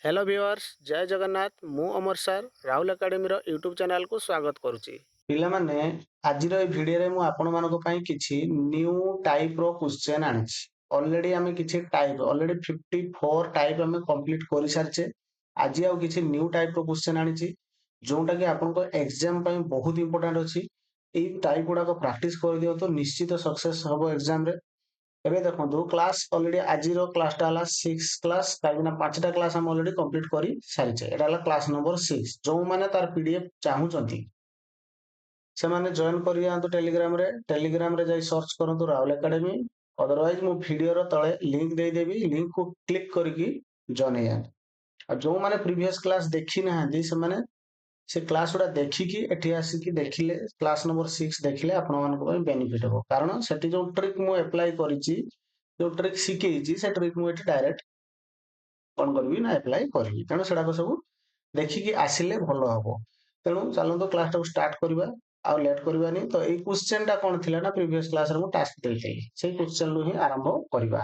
Hello viewers जय जगन्नाथ मु अमर सार राहुल एकेडमी यूट्यूब चैनल को स्वागत करुच्ची। ପିଲାମାନେ ଆଜିର ଏଇ ଭିଡିଓରେ ମୁଁ ଆପଣମାନଙ୍କ ପାଇଁ କିଛି ନ୍ୟୁ ଟାଇପ ର କ୍ୱେଶ୍ଚେନ୍ ଆଣିଛି। ଅଲରେଡି ଆମେ କିଛି ଟାଇପ ଅଲରେଡି 54 ଟାଇପ ଆମେ କମ୍ପ୍ଲିଟ କରିସାରିଛେ। ଆଜି ଆଉ କିଛି ନ୍ୟୁ ଟାଇପ ର କ୍ୱେଶ୍ଚେନ୍ ଆଣିଛି ଯୋଉଟା କି ଆପଣଙ୍କ ଏକ୍ସାମ ପାଇଁ ବହୁତ ଇମ୍ପୋର୍ଟାଣ୍ଟ ଅଛି। ଏଇ ଟାଇପ ଗୁଡାକ ପ୍ରାକ୍ଟିସ କରିଦିଅନ୍ତୁ, ନିଶ୍ଚିତ ସକ୍ସେସ ହବ ଏକ୍ସାମ ରେ। ଏବେ ଦେଖନ୍ତୁ କ୍ଲାସ୍ ଅଲରେଡି ଆଜିର କ୍ଲାସଟା ହେଲା 6 କ୍ଲାସ୍, କାହିଁକିନା 5ଟା କ୍ଲାସ୍ ଆମେ ଅଲରେଡି କମ୍ପ୍ଲିଟ କରି ସାରିଛେ। ଏଟା ହେଲା କ୍ଲାସ୍ ନମ୍ବର 6। ଯୋଉମାନେ ତାର ପିଡିଏଫ୍ ଚାହୁଁଛନ୍ତି ସେମାନେ ଜଏନ୍ କରିଯାଆନ୍ତୁ ଟେଲିଗ୍ରାମରେ ଯାଇ ସର୍ଚ୍ଚ କରନ୍ତୁ ରାହୁଲ ଏକାଡେମୀ। ଅଦରୱାଇଜ ମୁଁ ଭିଡିଓର ତଳେ ଲିଙ୍କ ଦେଇଦେବି, ଲିଙ୍କକୁ କ୍ଲିକ୍ କରିକି ଜଏନ୍ ହେଇଯାଆନ୍ତୁ। ଆଉ ଯୋଉମାନେ ପ୍ରିଭିୟସ କ୍ଲାସ୍ ଦେଖି ନାହାନ୍ତି ସେମାନେ ସେ କ୍ଲାସ୍ ଗୁଡା ଦେଖିକି ଏଠି ଆସିକି ଦେଖିଲେ, କ୍ଲାସ୍ ନମ୍ବର 6 ଦେଖିଲେ ଆପଣମାନଙ୍କ ପାଇଁ ବେନିଫିଟ୍ ହବ। କାରଣ ସେଠି ଯୋଉ ଟ୍ରିକ୍ ମୁଁ ଆପ୍ଲାଏ କରିଛି, ଯୋଉ ଟ୍ରିକ୍ ଶିଖେଇଛି, ସେ ଟ୍ରିକ୍ ମୁଁ ଏଠି ଡାଇରେକ୍ଟ କଣ କରିବି ନା ଆପ୍ଲାଏ କରିବି। ତେଣୁ ସେଗୁଡାକ ସବୁ ଦେଖିକି ଆସିଲେ ଭଲ ହବ। ତେଣୁ ଚାଲନ୍ତୁ କ୍ଲାସ୍ ଟାକୁ ଷ୍ଟାର୍ଟ କରିବା, ଆଉ ଲେଟ୍ କରିବାନି। ତ ଏଇ କ୍ୱେଶ୍ଚେନ୍ ଟା କଣ ଥିଲା ନା ପ୍ରିଭିୟସ କ୍ଲାସରେ ମୁଁ ଟାସ୍କ ଦେଇଥିଲି, ସେଇ କ୍ୱେଶ୍ଚେନ୍ ରୁ ହିଁ ଆରମ୍ଭ କରିବା।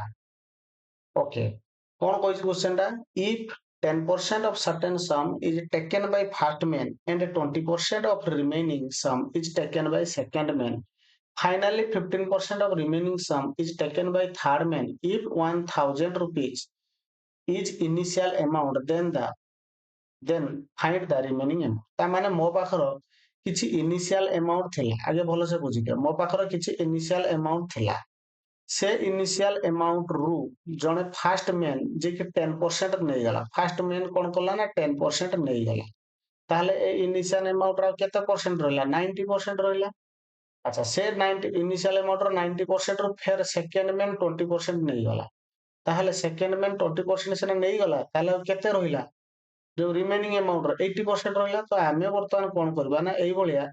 ଓକେ, କଣ କହିଛି କ୍ୱେଶ୍ଚେନ୍ ଟା? If 10% of certain sum is taken by first man and 20% of remaining sum is taken by second man. Finally, 15% of remaining sum is taken by third man. If 1000 rupees is initial amount, then find the remaining amount. ତା ମାନେ ମୋ ପାଖର କିଛି initial amount ଥିଲା। ଆଗେ ଭଲସେ ବୁଝିଦିଅ, ମୋ ପାଖରେ କିଛି ଇନିସିଆଲ ଆମାଉଣ୍ଟ ଥିଲା। ସେ ଇନିସିଆଲ ଆମାଉଣ୍ଟ ରୁ ଜଣେ ଫାଷ୍ଟ ମେନ୍ ଯିଏକି 10% ନେଇଗଲା। ଫାଷ୍ଟ ମେନ୍ କଣ କଲା ନା 10% ନେଇଗଲା। ତାହେଲେ ଏ ଇନିସିଆଲ ଆମାଉଣ୍ଟ ର କେତେ ପରସେଣ୍ଟ ରହିଲା? 90% ରହିଲା। ଆଚ୍ଛା, ସେ 90 ଇନିସିଆଲ ଆମାଉଣ୍ଟ ର 90% ରୁ ଫେର ସେକେଣ୍ଡ ମେନ୍ 20% ନେଇଗଲା। ତାହେଲେ ସେକେଣ୍ଡ ମେନ୍ 20% ସିନା ନେଇଗଲା, ତାହେଲେ ଆଉ କେତେ ରହିଲା? ଯୋଉ ରିମେନିଂ ଆମାଉଣ୍ଟ ର 80% ରହିଲା। ତ ଆମେ ବର୍ତ୍ତମାନ କଣ କରିବା ନା ଏଇଭଳିଆ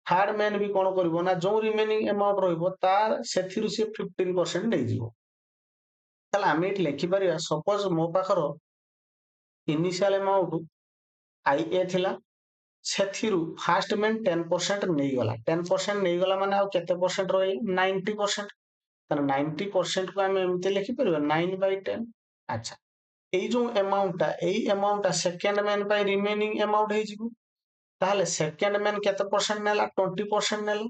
ଥାର୍ଡ ମ୍ୟାନ୍ ବି କଣ କରିବ ନା ଯୋଉ ରିମେନିଂ ଆମାଉଣ୍ଟ ରହିବ ତାର ସେଥିରୁ ସିଏ 15% ନେଇଯିବ। ତାହେଲେ ଆମେ ଏଠି ଲେଖିପାରିବା, ସପୋଜ ମୋ ପାଖର ଇନିସିଆଲ ଆମାଉଣ୍ଟ IA ଥିଲା, ସେଥିରୁ ଫାଷ୍ଟ ମ୍ୟାନ୍ 10% ନେଇଗଲା। 10% ନେଇଗଲା ମାନେ ଆଉ କେତେ ପରସେଣ୍ଟ ରହିଲା? 90%। ତାହେଲେ 90% କୁ ଆମେ ଏମିତି ଲେଖିପାରିବା 9/10। ଆଚ୍ଛା, ଏଇ ଯୋଉ ଏଇ ଆମାଉଣ୍ଟଟା ସେକେଣ୍ଡ ମ୍ୟାନ୍ ପାଇଁ ରିମେନିଂ ଆମାଉଣ୍ଟ ହେଇଯିବ। ତାହେଲେ ସେକେଣ୍ଡ ମ୍ୟାନ୍ କେତେ ପରସେଣ୍ଟ ନେଲା? 20% ନେଲା।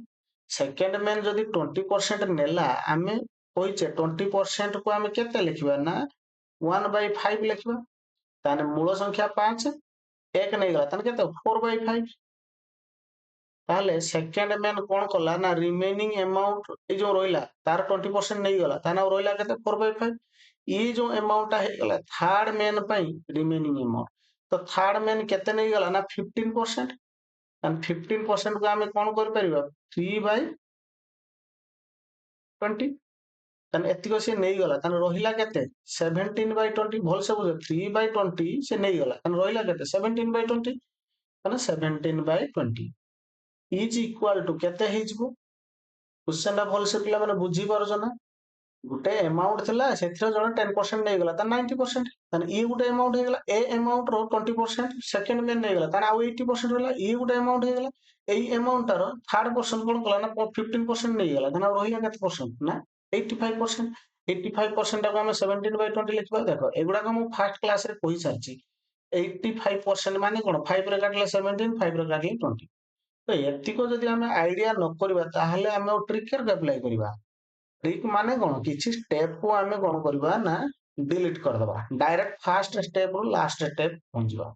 ସେକେଣ୍ଡ ମ୍ୟାନ୍ ଯଦି 20% ନେଲା, ଆମେ କହିଛେ 20% କୁ ଆମେ କେତେ ଲେଖିବା ନା 1/5 ଲେଖିବା। ତାହେଲେ ମୂଳ ସଂଖ୍ୟା 5, 1 ନେଇଗଲା, ତାହେଲେ କେତେ? 4/5। ତାହେଲେ ସେକେଣ୍ଡ ମ୍ୟାନ୍ କଣ କଲା ନା ରିମେନିଂ ଆମାଉଣ୍ଟ ଏଇ ଯୋଉ ରହିଲା ତାର 20% ନେଇଗଲା, ତାହେଲେ ଆଉ ରହିଲା କେତେ? 4/5। ଇଏ ଯୋଉ ଆମାଉଣ୍ଟ ଟା ହେଇଗଲା ଥାର୍ଡ ମ୍ୟାନ୍ ପାଇଁ ରିମେନିଂ ଆମାଉଣ୍ଟ। ତ ଥାର୍ଡ ମ୍ୟାନ୍ କେତେ ନେଇଗଲା ନା 15%। ତାହେଲେ 15% କୁ ଆମେ କଣ କରିପାରିବା? 3/20। ତାହେଲେ ଏତିକ ସିଏ ନେଇଗଲା, ତାହେଲେ ରହିଲା କେତେ? 17/20। ଭଲସେ ବୁଝ, 3/20 ସେ ନେଇଗଲା, ତାହେଲେ ରହିଲା କେତେ? 17/20। ତାହେଲେ 17/20 ଇଜ ଇକ୍ୱାଲ ଟୁ କେତେ ହେଇଯିବ? କ୍ୱେଶ୍ଚନ ଟା ଭଲସେ ପିଲାମାନେ ବୁଝିପାରୁଛ ନା? ଗୋଟେ ଆମାଉଣ୍ଟ ଥିଲା, ସେଥିରେ ଜଣେ 10% ନେଇଗଲା, ତାର 90%। ତାହେଲେ ଇଏ ଗୋଟେ ଆମାଉଣ୍ଟ ହେଇଗଲା। ଏ ଆମାଉଣ୍ଟ ର 20% ସେକେଣ୍ଡ ମ୍ୟାନ୍ ନେଇଗଲା, ତାର ଆଉ 80% ରହିଲା। ଇଏ ଗୋଟେ ଆମାଉଣ୍ଟ ହେଇଗଲା। ଏଇ ଆମାଉଣ୍ଟ ଟାର ଥାର୍ଡ ପର୍ସନ କଣ କଲା ନା 15% ନେଇଗଲା, ତାହେଲେ ଆଉ ରହିଲା କେତେ ପରସେଣ୍ଟ ନା 85%। 85% ଟାକୁ ଆମେ 17/20 ଲେଖିବା। ଦେଖ, ଏଗୁଡାକ ମୁଁ ଫାର୍ଷ୍ଟ କ୍ଲାସରେ କହିସାରିଛି। 85% ମାନେ କଣ? 5 ରେ କାଟିଲେ 17, 5 ରେ କାଟିଲେ 20। ତ ଏତିକ ଯଦି ଆମେ ଆଇଡିଆ ନ କରିବା, ତାହେଲେ ଆମେ ଆଉ ଟ୍ରିକ୍ କେମିତି ଆପ୍ଲାଏ କରିବା? ଟ୍ରିକ୍ ମାନେ କଣ? କିଛି ଷ୍ଟେପ କୁ ଆମେ କଣ କରିବା ନା ଡିଲିଟ କରିଦବା, ଡାଇରେକ୍ଟ ଫାଷ୍ଟ ଷ୍ଟେପ ରୁ ଲାଷ୍ଟ ଷ୍ଟେପ ପହଞ୍ଚିବା।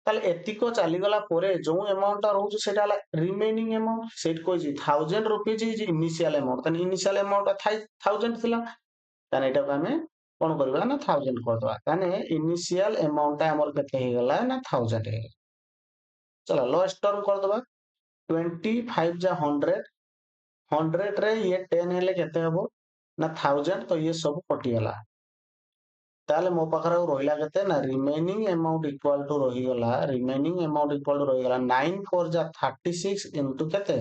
ତାହେଲେ ଏତିକ ଚାଲିଗଲା ପରେ ଯୋଉ ଆମାଉଣ୍ଟ ଟା ରହୁଛି ସେଟା ହେଲା ରିମେନିଂ ଆମାଉଣ୍ଟ। ସେଇଠି କହିଛି 1000 rupees ଇଜ ଇନିସିଆଲ ଆମାଉଣ୍ଟ। ତାହେଲେ ଇନିସିଆଲ ଆମାଉଣ୍ଟ ଟା 1000 ଥିଲା, ତାହେଲେ ଏଟାକୁ ଆମେ କଣ କରିବା ନା 1000 କରିଦବା। ତାହେଲେ ଇନିସିଆଲ ଆମାଉଣ୍ଟ ଟା ଆମର କେତେ ହେଇଗଲା ନା 1000 ହେଇଗଲା। ଚलो ଲୋଏଷ୍ଟ ଟର୍ମ କରିଦବା। 25 ଯା 100, 100 ରେ ଇଏ 10 ହେଲେ କେତେ ହବ ନା 1000। ତ ଇଏ ସବୁ କଟିଗଲା। ତାହେଲେ ମୋ ପାଖରେ ଆଉ ରହିଲା କେତେ ନା ରିମେନିଂ ଆମାଉଣ୍ଟ ଇକ୍ୱାଲ ଟୁ ରହିଗଲା 9 4 ଯା 36 ଇଣ୍ଟୁ କେତେ?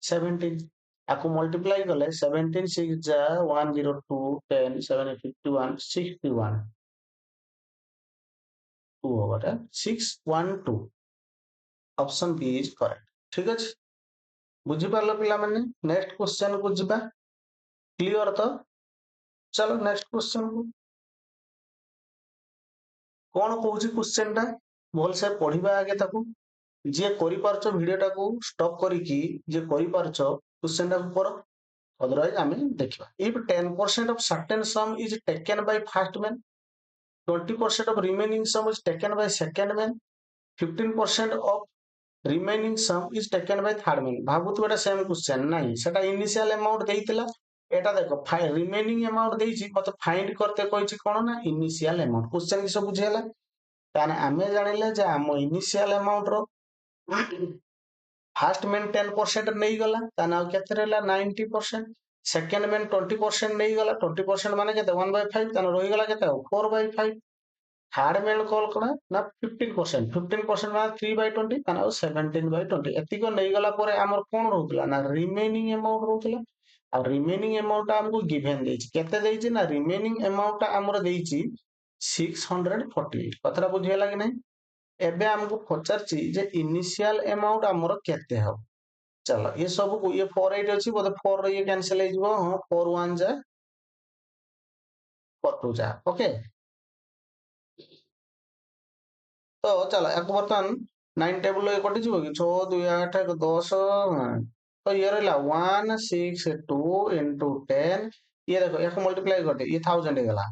17। ଆକୁ ମଲ୍ଟିପ୍ଲାଇ କଲେ 17 6 ଯା 102 10 7 51 61 2 ହବ। 612 ଅପସନ B ଇଜ କରେକ୍ଟ। ଠିକ ଅଛି, ବୁଝିପାରିଲ ପିଲାମାନେ? ନେକ୍ସଟ କ୍ୱେଶ୍ଚନ କୁ ଯିବା। କ୍ଲିୟର ତ? ଚलो ନେକ୍ସଟ କ୍ୱେଶ୍ଚନ କୁ। कौन कहूँ क्वेश्चन टा भल से पढ़ा आगे ताकू जी कर भिडियो टाकू स्टॉप करिकी जे कर क्वेश्चन टाकू कर अदरवाइज आम देखा if 10% of certain sum is taken by first man 20% of remaining sum is taken by second man 15% of remaining sum is taken by third man भावुत Etah same question नहीं सेटा initial amount देइतिला एटा देखो remaining amount देइछि मते find करते कहिछि कोन ना initial amount question किस बुझेला ताने आमे जानिले जे हम इनिशियल अमाउंट रो फास्ट मेन 10% नहीं गला ताने आ केते रहला 90% सेकंड मेन 20% नहीं गला 20% माने केते 1/5 ताने रहि गला केते 4/5 थर्ड मेन कॉल करा ना 15% 15% माने 3/20 ताने 17/20 एतिको नहीं गला परे हमर कोन रहउतला ना रिमेनिंग अमाउंट रहउतला आ रिमेनिंग अमाउंट हमको गिवन देछि केते देछि ना रिमेनिंग अमाउंट हमर देछि 648 कतरा बुझियला कि नहीं एबे हमको पचारछि जे इनिशियल अमाउंट हमर केते हो चलो ये सब को ये 48 अछि बोले 4 रे ये कैंसिल हो जिवो हां 4 1 जा 4 2 जा ओके तो चलो एक बर्तन 9 टेबल ये कटि जिवो कि 6 2 8 10 तो ये रहला 1 6 2 into 10 ये देखो एक मल्टीप्लाई करते ये 1000 गला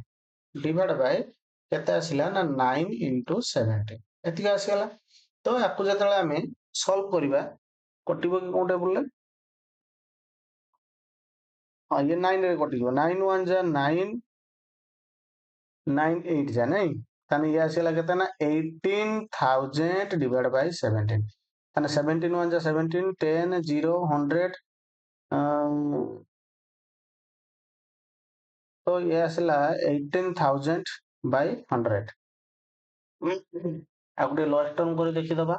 डिवाइड बाय केते आसिला ना 9 into 17 एतिका आसिला तो याकू जतले हमें सॉल्व करिबा कटिबो कि कोन टेबल ले हां ये 9 रे कटिबो 9 1 जा 9 9 8 जा नहीं ताने ये आसिला केते ना 18000 डिवाइड बाय 17 ताने 17 1 जा 17 10 0 100 तो ये आसिला 18000 बाय 100 आ गुटे लॉस्ट टर्म କରି देखि दबा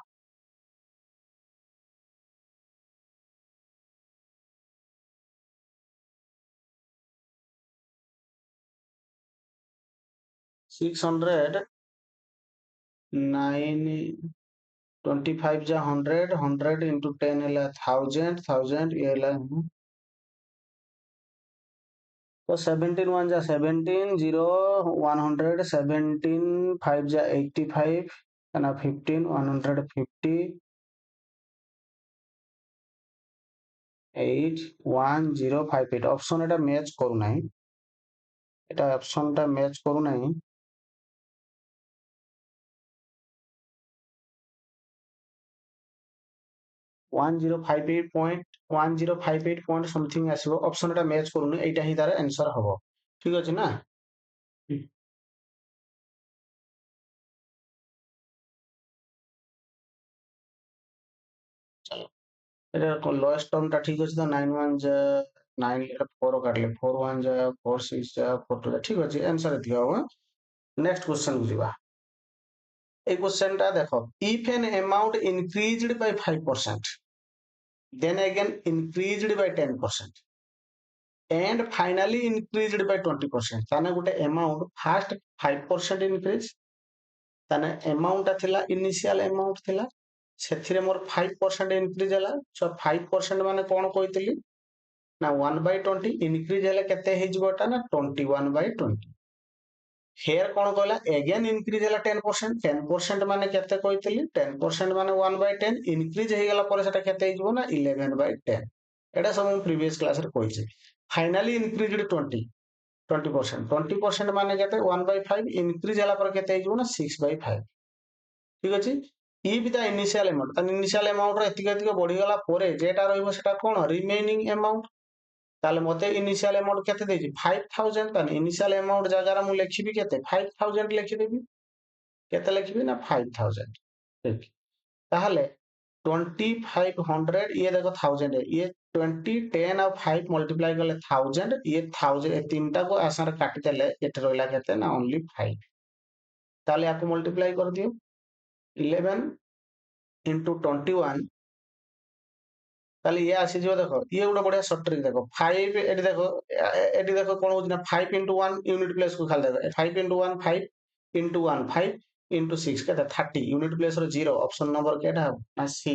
600 9 25 जा 100 100 into 10 ହେଲା 1000 1000 ये ହେଲା तो 17 1 जा 17 0 100 17 5 जा 85 and 15 150 8 1 0 5 8 ऑप्शन एटा मैच करू नाही एटा ऑप्शन टा मैच करू नाही 1058 पॉइंट समथिंग आसीबो ऑप्शन एटा मैच करूनी एटा ही तार आंसर हबो ठीक अछि ना चलो एटा लोएस्ट टर्म टा ठीक अछि तो 9 1 जा 9 एटा 4 काटले 4 1 जा 4 6 जा 4 2 जा ठीक अछि आंसर एतिका हो नेक्स्ट क्वेश्चन बुझिबा ए क्वेश्चन टा देखो if an amount increased by 5% then again increased by 10% and finally increased by 20% ताने गुटे अमाउंट फर्स्ट 5% इंक्रीज ताने अमाउंट थिला इनिशियल अमाउंट थिला ସେଥିରେ ମୋର 5% ଇନକ୍ରିଜ ହେଲା ସୋ 5% ମାନେ କଣ କହିଥିଲି ନା 1/20 ଇନକ୍ରିଜ ହେଲେ କେତେ ହେଇଯିବ ଏଟା ନା 21/20 here କଣ କହିଲା again increase ହେଲା 10% 10% ମାନେ କେତେ କହିଥିଲି 10% ମାନେ 1/10 increase ହେଇଗଲା ପରେ ସେଟା କେତେ ହେଇଯିବ ନା 11/10 ଏଟା ସବୁ ମୁଁ ପ୍ରିଭିୟସ କ୍ଲାସ ରେ କହିଛି finally increased 20% 20% ମାନେ କେତେ 1/5 increase ହେଲା ପରେ କେତେ ହେଇଯିବ ନା 6/5 ঠিক ଅଛି if the initial amount ତାହେଲେ initial amount ର ଏତିକି ଏତିକି ବଢିଗଲା ପରେ ଯେଟା ରହିବ ସେଟା କଣ remaining amount ତାହେଲେ ମତେ initial amount କେତେ ଦେଇଛି 5000 ତାହେଲେ initial amount ଜାଗାରେ ମୁଁ ଲେଖିବି କେତେ 5000 ଲେଖିଦେବି କେତେ ଲେଖିବି ନା 5000 ଠିକ ତାହେଲେ 2500 ये देखो 1000 ये 20 10 और 5 मल्टीप्लाई कले 1000 ये 1000 ये तीनटा को आसार काटी देले एटे रहला केते ना ओनली 5 ताले याको मल्टीप्लाई कर दियो 11 into 21 ताले ये आसी जो देखो ये गोटे बढ़िया शॉर्ट ट्रिक देखो 5 एटी देखो कोन होची ना 5 into 1 यूनिट प्लेस को खाली देखो 5 into 1 5 into 1 5 into 6 केते 30 यूनिट प्लेस रो 0 ऑप्शन नंबर केटा ना C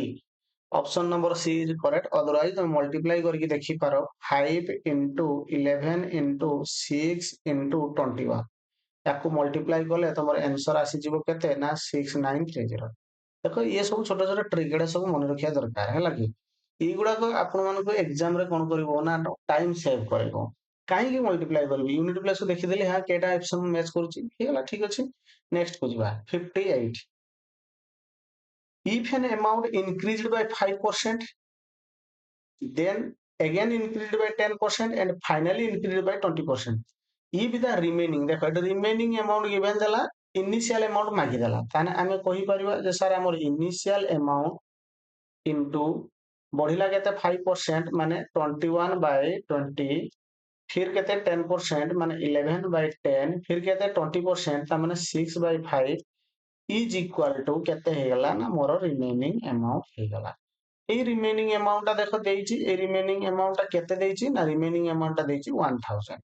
option number C is correct otherwise तुम मल्टीप्लाई करके देखि पारो 5 into 11 into 6 into 21 याकू मल्टीप्लाई कले तुम आंसर आसीजिवो केते ना 6930। देखो ये सब छोट छोट ट्रिक एडा सब मन रखिया दरकार है कि ଏଇଗୁଡାକ ଆପଣମାନଙ୍କୁ ଏକ୍ସାମ ରେ କଣ କରିବ ନା ଟାଇମ ସେଭ୍ କରିବ। କାହିଁକି ମଲ୍ଟିପ୍ଲାଏ କରିବି ୟୁନିଟ ପ୍ଲେସ ଦେଖିଦେଲି ହଁ କେଟା ଅପସନ ମ୍ୟାଚ୍ କରୁଛି ହେଇଗଲା ଠିକ ଅଛି। ନେକ୍ସଟ କୁ ଯିବା 58 if an amount increased by 5% then again increased by 10% and finally increased by 20%, if the remaining देखो एटा remaining amount given देला initial amount मागी देला ताने आमे कहि परिबा जे सर हमर initial amount into बढ़िला केते 5% माने 21/20, फिर केते 10% माने 11/10, फिर केते 20% ता माने 6/5 इज इक्वल टू केते हेगला ना मोर रिमेनिंग अमाउंट हेगला। এই রিমেনিং অ্যামাউন্টটা দেখো দেইছি, এই রিমেনিং অ্যামাউন্টটা কেতে দেইছি না রিমেনিং অ্যামাউন্টটা দেইছি 1000।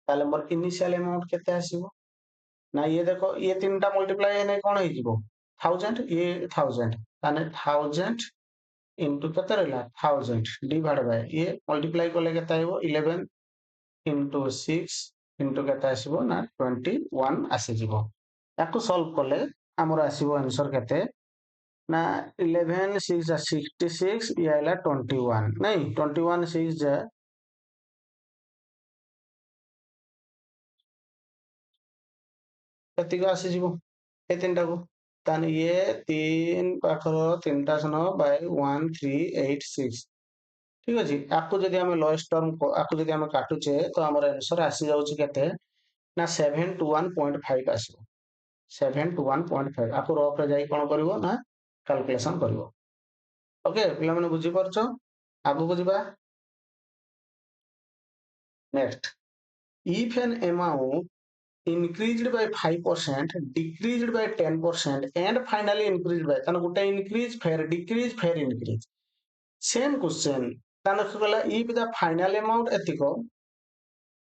তাহলে মোর ইনিশিয়াল অ্যামাউন্ট কেতে আসিব না ইয়ে দেখো ইয়ে তিনটা মল্টিপ্লাই হেনে কোন হইଯିବ 1000 ইয়ে 1000 তাহলে 1000 into କେତେ ରହିଲା 1000 divided by ଇଏ multiply କଲେ କେତେ ଆଇବ 11 into 6 into କେତେ ଆସିବ ନା 21 ଆସିଯିବ। ତାକୁ ସଲ୍ଭ କଲେ ଆମର ଆସିବ ଆନ୍ସର କେତେ ନା 11 6 66 ଇଏ ହେଲା 21 ନାଇଁ 21 6 ଯା ଏତିକି ଆସିଯିବ ଏ ତିନିଟାକୁ। ତାହେଲେ ଇଏ 3 ପାଖର ତିନିଟା ଶୂନ by 1386 ଠିକ ଅଛି। ଆକୁ ଯଦି ଆମେ ଲୋଏଷ୍ଟ ଟର୍ମ ଆକୁ ଯଦି ଆମେ କାଟୁଛେ ତ ଆମର ଆନ୍ସର ଆସି ଯାଉଛି କେତେ ନା 721.5 ଆସିବ। 721.5 ଆକୁ ରଫ ରେ ଯାଇ କଣ କରିବ ନା କାଲକୁଲେସନ କରିବ। ଓକେ ପିଲାମାନେ ବୁଝିପାରୁଛ ଆଗକୁ ଯିବା। Next if an amount increased by 5%, decreased by 10% and finally increased by ତାହେଲେ ଗୋଟେ increase ଫେର decrease ଫେର increase same question ତାହେଲେ ଗଲା if the final amount ଏତିକ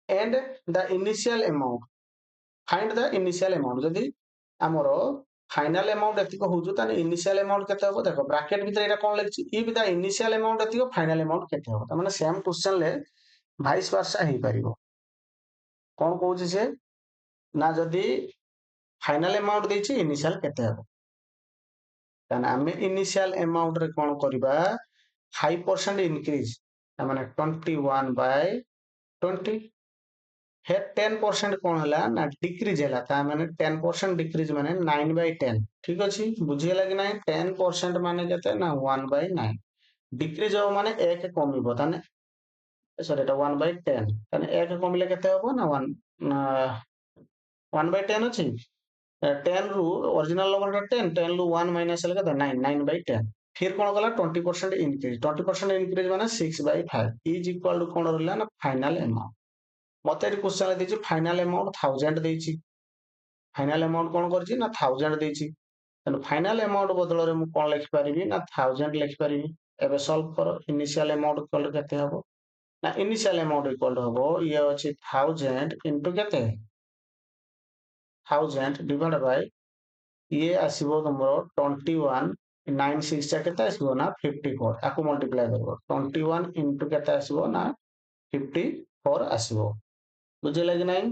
and the initial amount find the initial amount ଯଦି ଆମର फाइनाल अमाउंट एतिक होउछु ताने इनिशियल अमाउंट केते होबो देखो ब्रैकेट भीतर एटा कोन लिखछि इफ द इनिशियल अमाउंट एतिक फाइनाल अमाउंट केते होबो त माने सेम क्वेश्चन ले वाइस वर्सा हेई परिबो। कोन कहउछि से ना जदी फाइनाल अमाउंट देछि इनिशियल केते होबो ताने आमे इनिशियल अमाउंट रे कोन करबा 5% इंक्रीज त माने 21/20 हे 10% कौन है ना डिक्रीज है माने 10% डिक्रीज माने 9/10 ठीक अच्छे बुझीगला कि नहीं 10% माने केते ना 1/9 डिक्रीज हो माने एक कमिबो ताने सॉरी एटा 1/10 ताने एक कमिले केते होबो ना 1/10 अछि 10 रु ओरिजिनल नंबर 10 10 रु 1 माइनस ले केते 9 9/10 फिर कौन गला 20% इंक्रीज 20% इंक्रीज माने 6/5 इज इक्वल टू कौन रहला ना फाइनल अमाउंट। मते एटी क्वेश्चन देछि फाइनल अमाउंट 1000 देछि फाइनल अमाउंट कोन करछि ना 1000 देछि तने फाइनल अमाउंट बदल रे मु कोन लिखि परिबि ना 1000 लिखि परिबि। एबे सॉल्व करो इनिशियल अमाउंट इक्वल केते हबो ना इनिशियल अमाउंट इक्वल हबो ये अछि 1000 इनटू केते 1000 डिवाइड बाय ये आसीबो तमरो 21 96 चा केते आसीबो ना 54 आकु मल्टीप्लाई करबो 21 इनटू केते आसीबो ना 54 आसीबो बुझिला कि नहीं।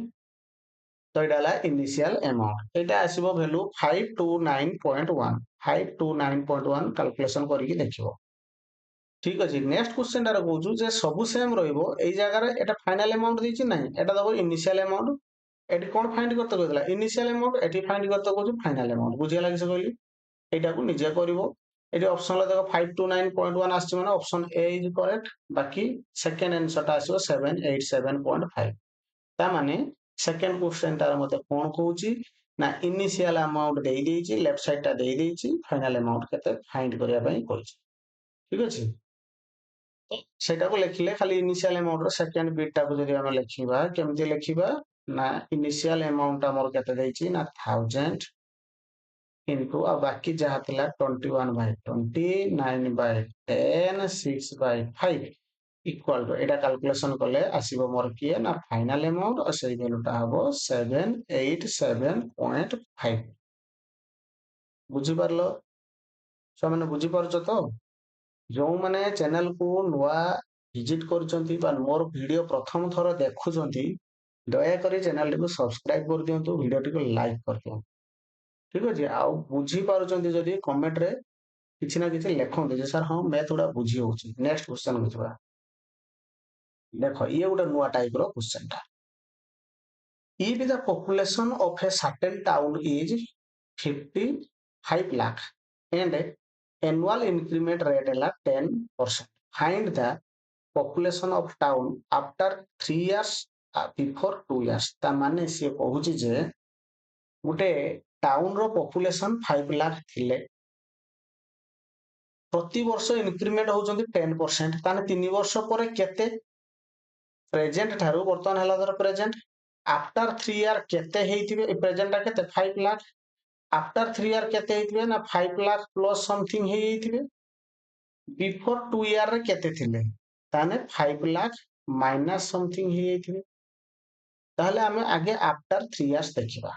तो এটা হলা ইনিশিয়াল অ্যামাউন্ট এটা আসিব ভ্যালু 529.1 529.1 ক্যালকুলেশন করিকি দেখিব ঠিক আছে। নেক্সট क्वेश्चन টারে কହୁଛୁ যে ସବୁ সেম রহিব এই জায়গায় এটা ফাইনাল অ্যামাউন্ট দিছি নাই এটা দেব ইনিশিয়াল অ্যামাউন্ট এটি কোন ফাইন্ড করতে কইলা ইনিশিয়াল অ্যামাউন্ট এটি ফাইন্ড করতে কହୁଛୁ ফাইনাল অ্যামাউন্ট বুঝিয়া লাগিছে কইলি এটাকু নিজে করিব। এটি অপশন লে দেখো 529.1 আসছে মানে অপশন এ ইজ करेक्ट বাকি সেকেন্ড आंसरটা আসিব 787.5 ता माने सेकंड क्वेश्चन तार मते कोन कहूची ना इनिशियल अमाउंट देई देइची लेफ्ट साइड ता देई देइची फाइनल अमाउंट केते फाइंड करिया पई कहूची ठीक अछि। तो सेटा को लिखले खाली इनिशियल अमाउंट रो सेकंड बिट ता को जदी हम लिखिबा केमति लिखिबा ना इनिशियल अमाउंट हमर केते देइची ना 1000 इनटू आ बाकी जहा थिला 21/20 9/10 6/5 इक्वल टू एटा कैलकुलेशन कले आसीबो मोर किए ना फाइनल अमाउंट और सेही वैल्यूटा हबो 787.5 बुझी पारलो सो माने बुझी पारछो तो जो माने चैनल को नुआ विजिट करछंती बा मोर वीडियो प्रथम थरो देखुछंती ଦୟାକରି ଚ୍ୟାନେଲଟିକୁ ସବସ୍କ୍ରାଇବ କରିଦିଅନ୍ତୁ, ଭିଡ଼ିଓଟିକୁ ଲାଇକ୍ କରିଦିଅନ୍ତୁ। ଠିକ ଅଛି, ଆଉ ବୁଝିପାରୁଛନ୍ତି ଯଦି କମେଣ୍ଟରେ କିଛି ନା କିଛି ଲେଖନ୍ତୁ ଯେ ସାର୍ ହଁ ମ୍ୟାଥ୍ ଗୁଡ଼ା ବୁଝି ହଉଛି। ନେକ୍ସଟ କ୍ୱେଶ୍ଚନକୁ ଯିବା। ଦେଖ ଇଏ ଗୋଟେ ନୂଆ ଟାଇପର କ୍ୱେଶ୍ଚନଟା। If the population of a certain town is 55 lakh and annual increment rate ହେଲା 10%, find the population of town after 3 years before 2 years। ତା ମାନେ ସିଏ କହୁଛି ଯେ ଗୋଟେ ଟାଉନର ପପୁଲେସନ 5 ଲାख ଥିଲେ, ପ୍ରତି ବର୍ଷ ଇନକ୍ରିମେଣ୍ଟ ହଉଛନ୍ତି 10%, ତାହେଲେ 3 ବର୍ଷ ପରେ କେତେ? ପ୍ରେଜେଣ୍ଟ ଠାରୁ ବର୍ତ୍ତମାନ ହେଲା ଧର ପ୍ରେଜେଣ୍ଟ, ଆଫ୍ଟର 3 ଇୟର କେତେ ହେଇଥିବେ? ଏ ପ୍ରେଜେଣ୍ଟଟା କେତେ? 5 ଲାख। ଆଫ୍ଟର 3 ଇୟର କେତେ ହେଇଥିବେ? ନା 5 ଲାख ପ୍ଲସ୍ ସମଥିଙ୍ଗ ହେଇଯାଇଥିବେ। ବିଫୋର 2 ଇୟରରେ କେତେ ଥିଲେ? ତାହେଲେ 5 ଲାख ମାଇନସ୍ ସମଥିଙ୍ଗ ହେଇଯାଇଥିବେ। ତାହେଲେ ଆମେ ଆଗେ ଆଫ୍ଟର 3 ଇୟର୍ସ ଦେଖିବା।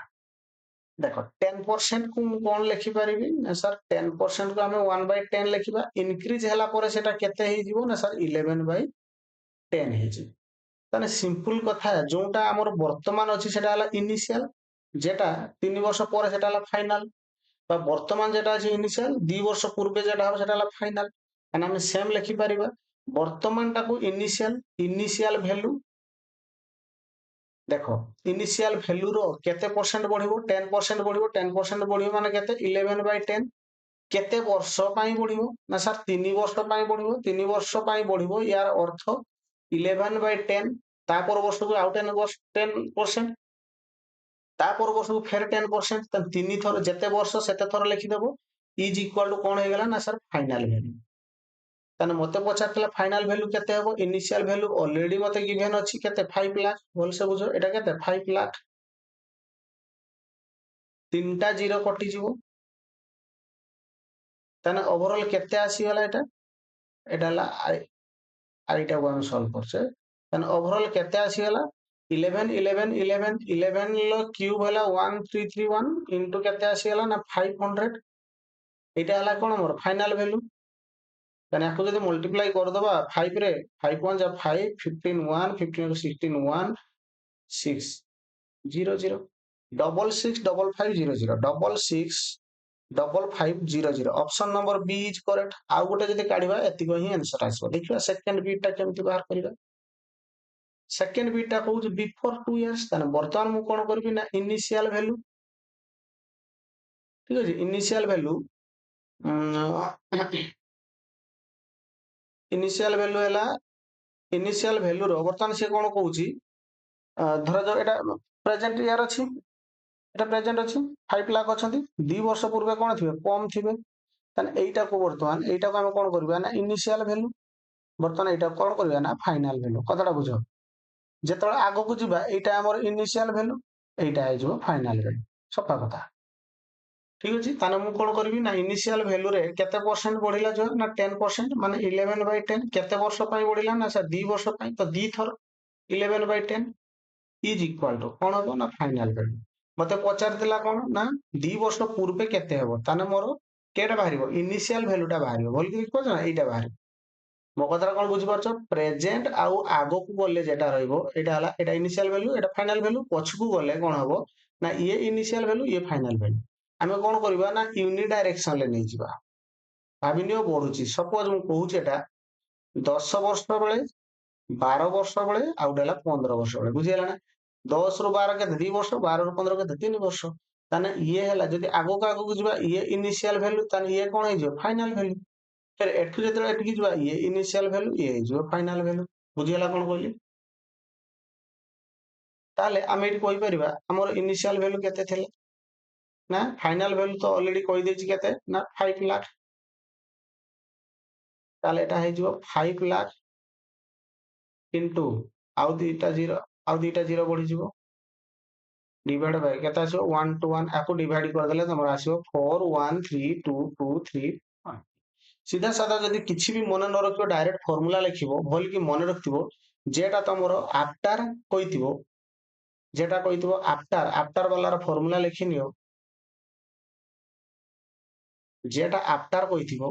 ଦେଖ 10% କୁ ମୁଁ କଣ ଲେଖିପାରିବି? ନା ସାର୍ 10% କୁ ଆମେ 1/10 ଲେଖିବା। ଇନକ୍ରିଜ ହେଲା ପରେ ସେଟା କେତେ ହେଇଯିବ? ନା ସାର୍ 11/10 ହେଇଯିବ। ତାହେଲେ ସିମ୍ପଲ କଥା, ଯୋଉଟା ଆମର ବର୍ତ୍ତମାନ ଅଛି ସେଟା ହେଲା ଇନିସିଆଲ, যেটা 3 ବର୍ଷ ପରେ ସେଟା ହେଲା ଫାଇନାଲ, বা ବର୍ତ୍ତମାନ যেটা ଅଛି ଇନିସିଆଲ, 2 ବର୍ଷ ପୂର୍ବେ যেটা ହବ ସେଟା ହେଲା ଫାଇନାଲ। କାରଣ ଆମେ ସେମ୍ ଲେଖିପାରିବା। ବର୍ତ୍ତମାନଟାକୁ ଇନିସିଆଲ ଭ୍ୟାଲୁ, ଦେଖ ଇନିସିଆଲ ଭ୍ୟାଲୁର କେତେ ପରସେଣ୍ଟ ବଢିବ? 10% ବଢିବ। 10% ବଢିବ ମାନେ କେତେ? 11/10। କେତେ ବର୍ଷ ପାଇଁ ବଢିବ? ନା ସାର୍ 3 ବର୍ଷ ପାଇଁ ବଢିବ। 3 ବର୍ଷ ପାଇଁ ବଢିବ, ୟାର ଅର୍ଥ 11/10, ତା ପର ବର୍ଷକୁ ଆଉ 10%, ତା ପର ବର୍ଷକୁ ଫେର 10%, ତାହେଲେ 3 ଥର, ଯେତେ ବର୍ଷ ସେତେ ଥର ଲେଖିଦବ। ଇଜ ଇକ୍ୱାଲ ଟୁ କଣ ହେଇଗଲା? ନା ସାର୍ ଫାଇନାଲ ଭ୍ୟାଲୁ। ତାହେଲେ ମତେ ପଚାରିଥିଲା ଫାଇନାଲ ଭ୍ୟାଲୁ କେତେ ହବ? ଇନିସିଆଲ ଭ୍ୟାଲୁ ଅଲରେଡି ମତେ ଗିଭେନ ଅଛି କେତେ? 5 ଲାख। ଭଲସେ ବୁଝ, ଏଟା କେତେ? 5 ଲାख। ତିନିଟା ଜିରୋ କଟିଯିବ, ତାହେଲେ ଓଭରଅଲ କେତେ ଆସିଗଲା? ଏଟା ହେଲା ଆଇଟାକୁ ଆମେ ସଲ୍ଭ କରୁଛେ। ତାହେଲେ ଓଭରଅଲ କେତେ ଆସିଗଲା? 11 11 11 11 ର କ୍ୟୁବ ହେଲା 1331 ଇଣ୍ଟୁ କେତେ ଆସିଗଲା? ନା 500। ଏଇଟା ହେଲା କଣ ମୋର ଫାଇନାଲ ଭ୍ୟାଲୁ। ତାହେଲେ ୟାକୁ ଯଦି ମଲ୍ଟିପ୍ଲାଇ କରିଦବା 5 ରେ, 5 1 ଯା 5, 15 1, 15 16 1, 6 0 0, 665500, 665500। Option number B is correct. ଆଉ ଗୋଟେ ଯଦି କାଢିବା ଏତିକ ହିଁ ଆନ୍ସର ଆସିବ। ଦେଖିବା ସେକେଣ୍ଡ ବିଟ୍ ଟା କେମିତି ବାହାର କରିବା। ସେକେଣ୍ଡ ବିଟ୍ ଟା କହୁଛି ବିଫୋର 2 ଇୟର୍ସ। ତାହେଲେ ବର୍ତ୍ତମାନ ମୁଁ କଣ କରିବି? ନା ଇନିସିଆଲ ଭ୍ୟାଲୁ, ଠିକ ଅଛି, ଇନିସିଆଲ ଭ୍ୟାଲୁ ଇନିସିଆଲ ଭ୍ୟାଲୁ ହେଲା, ଇନିସିଆଲ ଭ୍ୟାଲୁର ବର୍ତ୍ତମାନ ସେ କଣ କହୁଛି? ଧରାଯାଉ ଏଟା ପ୍ରେଜେଣ୍ଟ ଇୟର ଅଛି, এটা প্রেজেন্ট ଅଛି, 5 লাখ ଅଛନ୍ତି। 2 ବର୍ଷ ପୂର୍ବେ କଣ ଥିବେ? କମ୍ ଥିବେ। ତାହେଲେ ଏଇଟାକୁ ବର୍ତ୍ତମାନ ଏଇଟାକୁ ଆମେ କଣ କରିବା? ନା ଇନିସିଆଲ ଭ୍ୟାଲୁ। ବର୍ତ୍ତମାନ ଏଇଟାକୁ କଣ କରିବା? ନା ଫାଇନାଲ ଭ୍ୟାଲୁ। କଥାଟା ବୁଝ। ଯେତେବେଳେ ଆଗକୁ ଯିବା ଏଇଟା ଆମର ଇନିସିଆଲ ଭ୍ୟାଲୁ, এইটা ହେଇଯିବ ଫାଇନାଲ ଭ୍ୟାଲୁ। ସଫା କଥା। ଠିକ ଅଛି, ତାହେଲେ ମୁଁ କଣ କରିବି? ନା ଇନିସିଆଲ ଭ୍ୟାଲୁରେ କେତେ ପରସେଣ୍ଟ ବଢିଲା? ଯୋଉ ନା 10%, ମାନେ 11/10। କେତେ ବର୍ଷ ପାଇଁ ବଢିଲା? ନା ସାର୍ 2 ବର୍ଷ ପାଇଁ, ତ 2 ଥର 11/10 ଇଜ ଇକ୍ୱାଲ ଟୁ କଣ ହବ? ନା ଫାଇନାଲ ଭ୍ୟାଲୁ। ମତେ ପଚାରିଥିଲା କଣ? ନା 2 ବର୍ଷ ପୂର୍ବେ କେତେ ହବ? ତାହେଲେ ମୋର କେଟା ବାହାରିବ? ଇନିସିଆଲ ଭ୍ୟାଲୁଟା ବାହାରିବ। ଭଲ କି ବୁଝିପାରୁଛ ନା? ଏଇଟା ବାହାରିବ। ମୋ କଥାଟା କଣ ବୁଝିପାରୁଛ? ପ୍ରେଜେଣ୍ଟ ଆଉ ଆଗକୁ ଗଲେ ଯେଟା ରହିବ ଏଇଟା ହେଲା, ଏଇଟା ଇନିସିଆଲ ଭ୍ୟାଲୁ, ଏଇଟା ଫାଇନାଲ ଭ୍ୟାଲୁ। ପଛକୁ ଗଲେ କଣ ହବ? ନା ଇଏ ଇନିସିଆଲ ଭ୍ୟାଲୁ, ଇଏ ଫାଇନାଲ ଭ୍ୟାଲୁ। ଆମେ କଣ କରିବା? ନା ୟୁନି ଡାଇରେକ୍ସନରେ ନେଇଯିବା। ଭାବିନିଅ ବଢୁଛି। ସପୋଜ ମୁଁ କହୁଛି ଏଟା 10 ବର୍ଷ ବେଳେ, 12 ବର୍ଷ ବେଳେ, ଆଉ ଗୋଟେ ହେଲା 15 ବର୍ଷ ବେଳେ। ବୁଝିହେଲା ନା? 10 ରୁ 12 କେତେ? 2 ବର୍ଷ। 12 ରୁ 15 କେତେ? 3 ବର୍ଷ। ତାହେଲେ ଇଏ ହେଲା, ଯଦି ଆଗକୁ ଆଗକୁ ଯିବା ଇଏ ଇନିସିଆଲ ଭ୍ୟାଲୁ, ତାହେଲେ ଇଏ କଣ ହେଇଯିବ? Final value. ଫେର ଏଠୁ ଯେତେବେଳେ ଏଠିକି ଯିବା ଇଏ ଇନିସିଆଲ ଭ୍ୟାଲୁ, ଇଏ ହେଇଯିବ ଫାଇନାଲ ଭ୍ୟାଲୁ। ବୁଝିହେଲା କଣ କହିଲି? ତାହେଲେ ଆମେ ଏଠି କହିପାରିବା ଆମର ଇନିସିଆଲ ଭ୍ୟାଲୁ କେତେ ଥିଲା? ନା ଫାଇନାଲ ଭ୍ୟାଲୁ ତ ଅଲରେଡି କହିଦେଇଛି କେତେ? ନା 5 ଲାख। ତାହେଲେ ଏଟା ହେଇଯିବ 5 ଲାख ଇଣ୍ଟୁ ଆଉ ଦିଟା ଜିରୋ ବଢିଯିବ, डिवाइड बाय केते आसीबो 1 to 1। आको डिवाइड कर देले तमर आसीबो 4 1 3 2 2 3 1। सीधा साधा जदि किछि भी मन न रखियो डायरेक्ट फार्मूला लिखिबो, भल कि मन रखिबो जेटा तमरो आफ्टर कहितिबो, जेटा कहितिबो आफ्टर वाला रो फार्मूला लिखि नियो। जेटा आफ्टर कहितिबो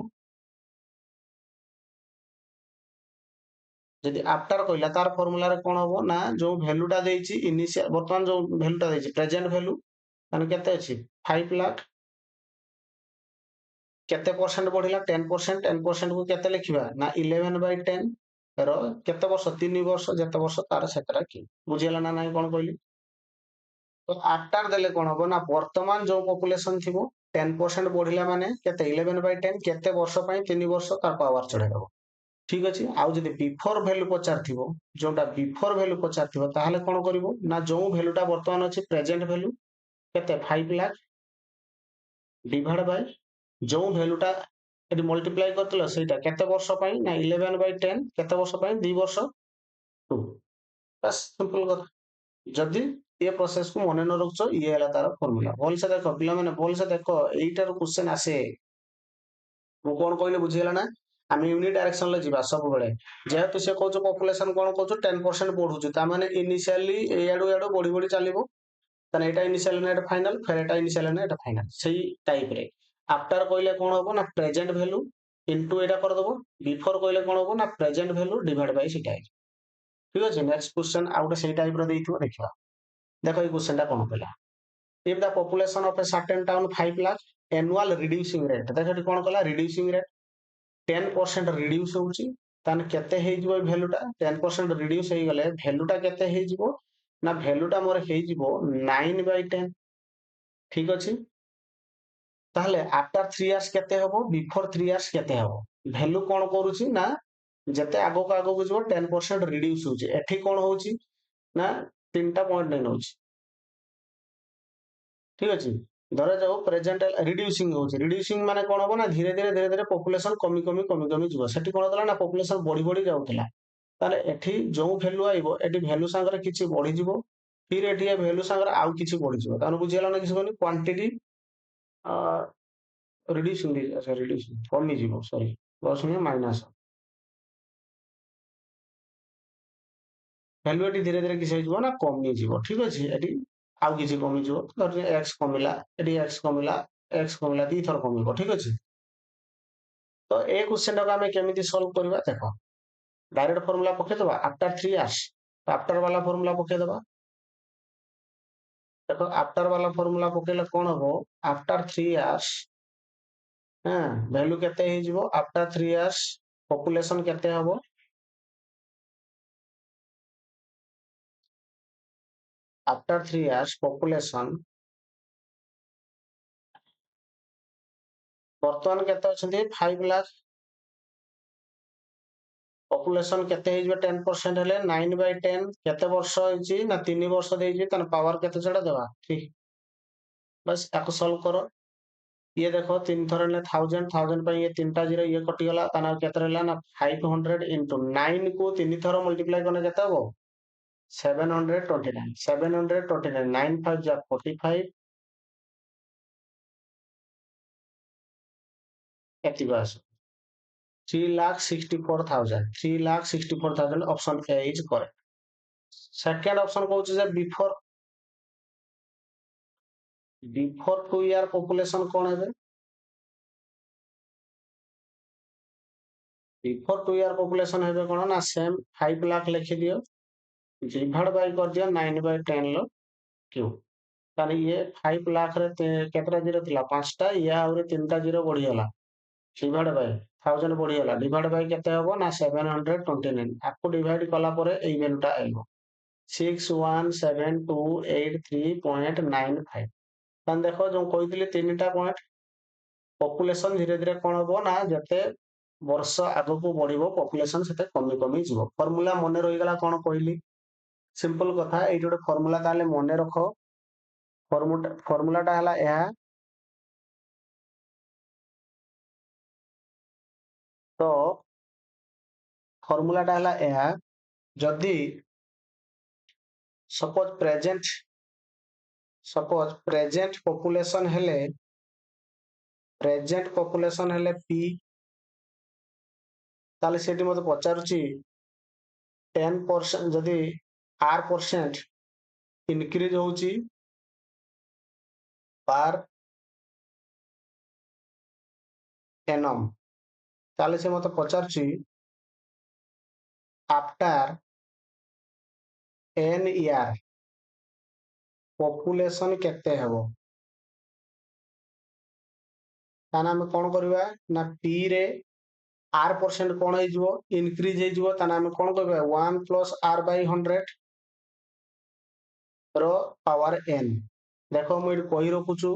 ଯଦି ଆଫ୍ଟର କହିଲା ତାର ଫର୍ମୁଲାରେ କଣ ହବ ନା ଯୋଉ ଭ୍ୟାଲୁଟା ଦେଇଛି ଇନିସିଆଲ ବର୍ତ୍ତମାନ ଯୋଉ ଭ୍ୟାଲୁଟା ଦେଇଛି ପ୍ରେଜେଣ୍ଟ ଭ୍ୟାଲୁ ମାନେ କେତେ ଅଛି 5 ଲାખ କେତେ ପରସେଣ୍ଟ ବଢିଲା 10% 10% କୁ କେତେ ଲେଖିବା ନା 11/10 ର କେତେ ବର୍ଷ 3 ବର୍ଷ ଯେତେ ବର୍ଷ ତାର ସେତେଟା କି ବୁଝିହେଲା ନା ନାଇଁ କଣ କହିଲି ତ ଆଫ୍ଟର ଦେଲେ କଣ ହବ ନା ବର୍ତ୍ତମାନ ଯୋଉ ପପୁଲେସନ ଥିବ 10% ବଢିଲା ମାନେ କେତେ 11/10 କେତେ ବର୍ଷ ପାଇଁ 3 ବର୍ଷ ତାର ପାୱାର ଚଢେଇଦବ ଠିକ ଅଛି ଆଉ ଯଦି ବିଫୋର ଭ୍ୟାଲୁ ପଚାରିଥିବ ଯୋଉଟା ବିଫୋର ଭ୍ୟାଲୁ ପଚାରିଥିବ ତାହେଲେ କଣ କରିବ ନା ଯୋଉ ଭ୍ୟାଲୁଟା ବର୍ତ୍ତମାନ ଅଛି ପ୍ରେଜେଣ୍ଟ ଭ୍ୟାଲୁ କେତେ 5 ଲାખ ଡିଭାଇଡ ବାଇ ଯୋଉ ଭ୍ୟାଲୁଟା ଏଠି ମଲ୍ଟିପ୍ଲାଏ କରିଥିଲ ସେଇଟା କେତେ ବର୍ଷ ପାଇଁ ନା 11/10 କେତେ ବର୍ଷ ପାଇଁ 2 ବର୍ଷ 2 ବାସ୍ ସିମ୍ପଲ କଥା ଯଦି ଏ ପ୍ରୋସେସକୁ ମନେ ନ ରଖୁଛ ଇଏ ହେଲା ତାର ଫର୍ମୁଲା ଭଲସେ ଦେଖ ପିଲାମାନେ ଭଲସେ ଦେଖ ଏଇଟାରୁ କ୍ୱେଶ୍ଚେନ ଆସେ ମୁଁ କଣ କହିଲେ ବୁଝିଗଲା ନା ଆମେ ୟୁନିଟ ଡାଇରେକ୍ସନରେ ଯିବା ସବୁବେଳେ ଯେହେତୁ ସେ କହୁଛୁ ପପୁଲେସନ କଣ କହୁଛୁ 10% ବଢୁଛି ତାମାନେ ଇନିସିଆଲି ଏଇଆଡୁ ଇଆଡୁ ବଢି ବଢି ଚାଲିବ ତାହେଲେ ଏଇଟା ଇନିସିଆଲ ନା ଏଟା ଫାଇନାଲ ଫେର ଏଟା ଇନିସିଆଲ ନା ଏଟା ଫାଇନାଲ ସେଇ ଟାଇପରେ ଆଫ୍ଟର କହିଲେ କଣ ହବ ନା ପ୍ରେଜେଣ୍ଟ ଭ୍ୟାଲୁ ଇନଟୁ ଏଟା କରିଦବ ବିଫୋର କହିଲେ କଣ ହବ ନା ପ୍ରେଜେଣ୍ଟ ଭ୍ୟାଲୁ ଡିଭାଇଡ ବାଇ ସେଇଟା ଠିକ ଅଛି ନେକ୍ସଟ କ୍ୱେଶ୍ଚନ ଆଉ ଗୋଟେ ସେଇ ଟାଇପର ଦେଇଥିବ ଦେଖିବା ଦେଖ ଏଇ କ୍ୱେଶ୍ଚନଟା କଣ କହିଲା if the population of a certain town 5 lakh annual reducing rate ଦେଖ ଏଠି କଣ କଲା reducing rate 10% reduce ହଉଛି ତାହେଲେ କେତେ ହେଇଯିବ ଏଇ ଭ୍ୟାଲୁଟା 10% reduce ହେଇଗଲେ ଭ୍ୟାଲୁଟା କେତେ ହେଇଯିବ ନା ଭ୍ୟାଲୁଟା ମୋର ହେଇଯିବ 9/10 ଠିକ ଅଛି ତାହେଲେ ଆଫ୍ଟର 3 years କେତେ ହବ ବିଫୋର 3 years କେତେ ହବ ଭ୍ୟାଲୁ କଣ କରୁଛି ନା ଯେତେ ଆଗକୁ ଆଗକୁ ଯିବ 10% reduce ହଉଛି ଏଠି କଣ ହଉଛି ନା 3ଟା ପଏଣ୍ଟ ନେଇ ନଉଛି ଠିକ ଅଛି ଧରାଯାଉ ପ୍ରେଜେଣ୍ଟ ରିଡ୍ୟୁସିଂ ହଉଛି ରିଡ୍ୟୁସିଂ ମାନେ କଣ ହବ ନା ଧୀରେ ଧୀରେ ପପୁଲେସନ କମି ଯିବ ସେଠି କଣ ହଉଥିଲା ନା ପପୁଲେସନ ବଢି ବଢି ଯାଉଥିଲା ତାହେଲେ ଏଠି ଯୋଉ ଭ୍ୟାଲୁ ଆଇବ ଏଠି ଭ୍ୟାଲୁ ସାଙ୍ଗରେ କିଛି ବଢିଯିବ ଫିର ଏଠି ଏ ଭ୍ୟାଲୁ ସାଙ୍ଗରେ ଆଉ କିଛି ବଢିଯିବ ତାହେଲେ ବୁଝିଗଲା ନା କିଛି କହନି କ୍ୱାଣ୍ଟିଟି ରିଡ୍ୟୁସିଂ ଆଚ୍ଛା ରିଡ୍ୟୁସିଂ କମିଯିବ ସରି ପ୍ଲସ୍ ନୁହେଁ ମାଇନସ୍ ଭ୍ୟାଲୁ ଏଠି ଧୀରେ କିଛି ହେଇଯିବ ନା କମିଯିବ ଠିକ ଅଛି ଏଠି ଆଉ କିଛି କମିଯିବ ଧର ଏକ୍ସ କମିଲା ଏଠି ଏକ୍ସ କମିଲା ଦିଥର କମିବ ଠିକ ଅଛି ତ ଏ କ୍ୱେଶ୍ଚନ ଟାକୁ ଆମେ କେମିତି ସଲ୍ଭ କରିବା ଦେଖ ଡାଇରେକ୍ଟ ଫର୍ମୁଲା ପକେଇଦବା ଆଫ୍ଟର 3 years ଆଫ୍ଟର ବାଲା ଫର୍ମୁଲା ପକେଇଦବା ଦେଖ ଆଫ୍ଟର ବାଲା ଫର୍ମୁଲା ପକେଇଲେ କଣ ହବ ଆଫ୍ଟର 3 years ହଁ ଭ୍ୟାଲୁ କେତେ ହେଇଯିବ ଆଫ୍ଟର 3 years ପପୁଲେସନ କେତେ ହବ after 3 years population ବର୍ତ୍ତମାନ କେତେ ଅଛନ୍ତି 5 ଲାख ପପୁଲେସନ କେତେ ହେଇଯିବ 10% ହେଲେ 9/10 କେତେ ବର୍ଷ ହେଇଛି ନା 3 ବର୍ଷ ଦେଇଛି ତାହେଲେ ପାୱାର କେତେ ସେଟା ଦେବା ଠିକ ବାସ୍ ତାକୁ ସଲ୍ଭ କର ଇଏ ଦେଖ 3 ଥର ହେଲେ 1000 ପାଇଁ ଇଏ 3ଟା ଜିରୋ ଇଏ କଟିଗଲା ତାହେଲେ ଆଉ କେତେ ରହିଲା ନା 500 into 9 କୁ 3 ଥର ମଲ୍ଟିପ୍ଲାଏ କଲେ କେତେ ହବ 729 729 9 5 ଯା 45 ଏତିକି ଆସ 3,64,000 3,64,000 option A is correct second option କହୁଛି ଯେ before 2 year population କଣ ହେବେ before 2 year population ହେବେ କଣ ନା same 5 lakh ଲେଖିଦିଅ divide by କରିଦିଅ 9/10 ର କ୍ୟୁ ତାହେଲେ ଇଏ 5 ଲାख ରେ କେତେଟା ଜିରୋ ଥିଲା 5ଟା ଇଏ ଆହୁରି 3ଟା ଜିରୋ ବଢିଗଲା ଡିଭାଇଡ ବାଇ 1000 ବଢିଗଲା ଡିଭାଇଡ ବାଇ କେତେ ହବ ନା 729 ଆକୁ ଡିଭାଇଡ କଲା ପରେ ଏଇ ଭ୍ୟାଲୁଟା ଆଇବ 61728.95 ତାହେଲେ ଦେଖ ଯୋଉ କହିଥିଲି 3ଟା ପଏଣ୍ଟ ପପୁଲେସନ ଧୀରେ ଧୀରେ କଣ ହବ ନା ଯେତେ ବର୍ଷ ଆଗକୁ ବଢିବ ପପୁଲେସନ ସେତେ କମି ଯିବ ଫର୍ମୁଲା ମନେ ରହିଗଲା କଣ କହିଲି ସିମ୍ପଲ କଥା ଏଇଠି ଗୋଟେ ଫର୍ମୁଲା ତାହେଲେ ମନେ ରଖ ଫର୍ମୁଲାଟା ହେଲା ଏହା ତ ଫର୍ମୁଲାଟା ହେଲା ଏହା ଯଦି ସପୋଜ ପ୍ରେଜେଣ୍ଟ ପପୁଲେସନ ହେଲେ ପି ତାହେଲେ ସେଠି ମତେ ପଚାରୁଛି 10% ଯଦି r% ଇନକ୍ରିଜ ହଉଛି ପାର ଏନମ୍ ତାହେଲେ ସେ ମତେ ପଚାରୁଛି आफ्टर n year population केते हेबो ताना हम कोन करबा ना p रे r परसेंट कोन हे जिवो इंक्रीज हे जिवो ताना हम कोन करबा 1 plus r by 100 रो पावर n देखो मु इट कहि रखुछु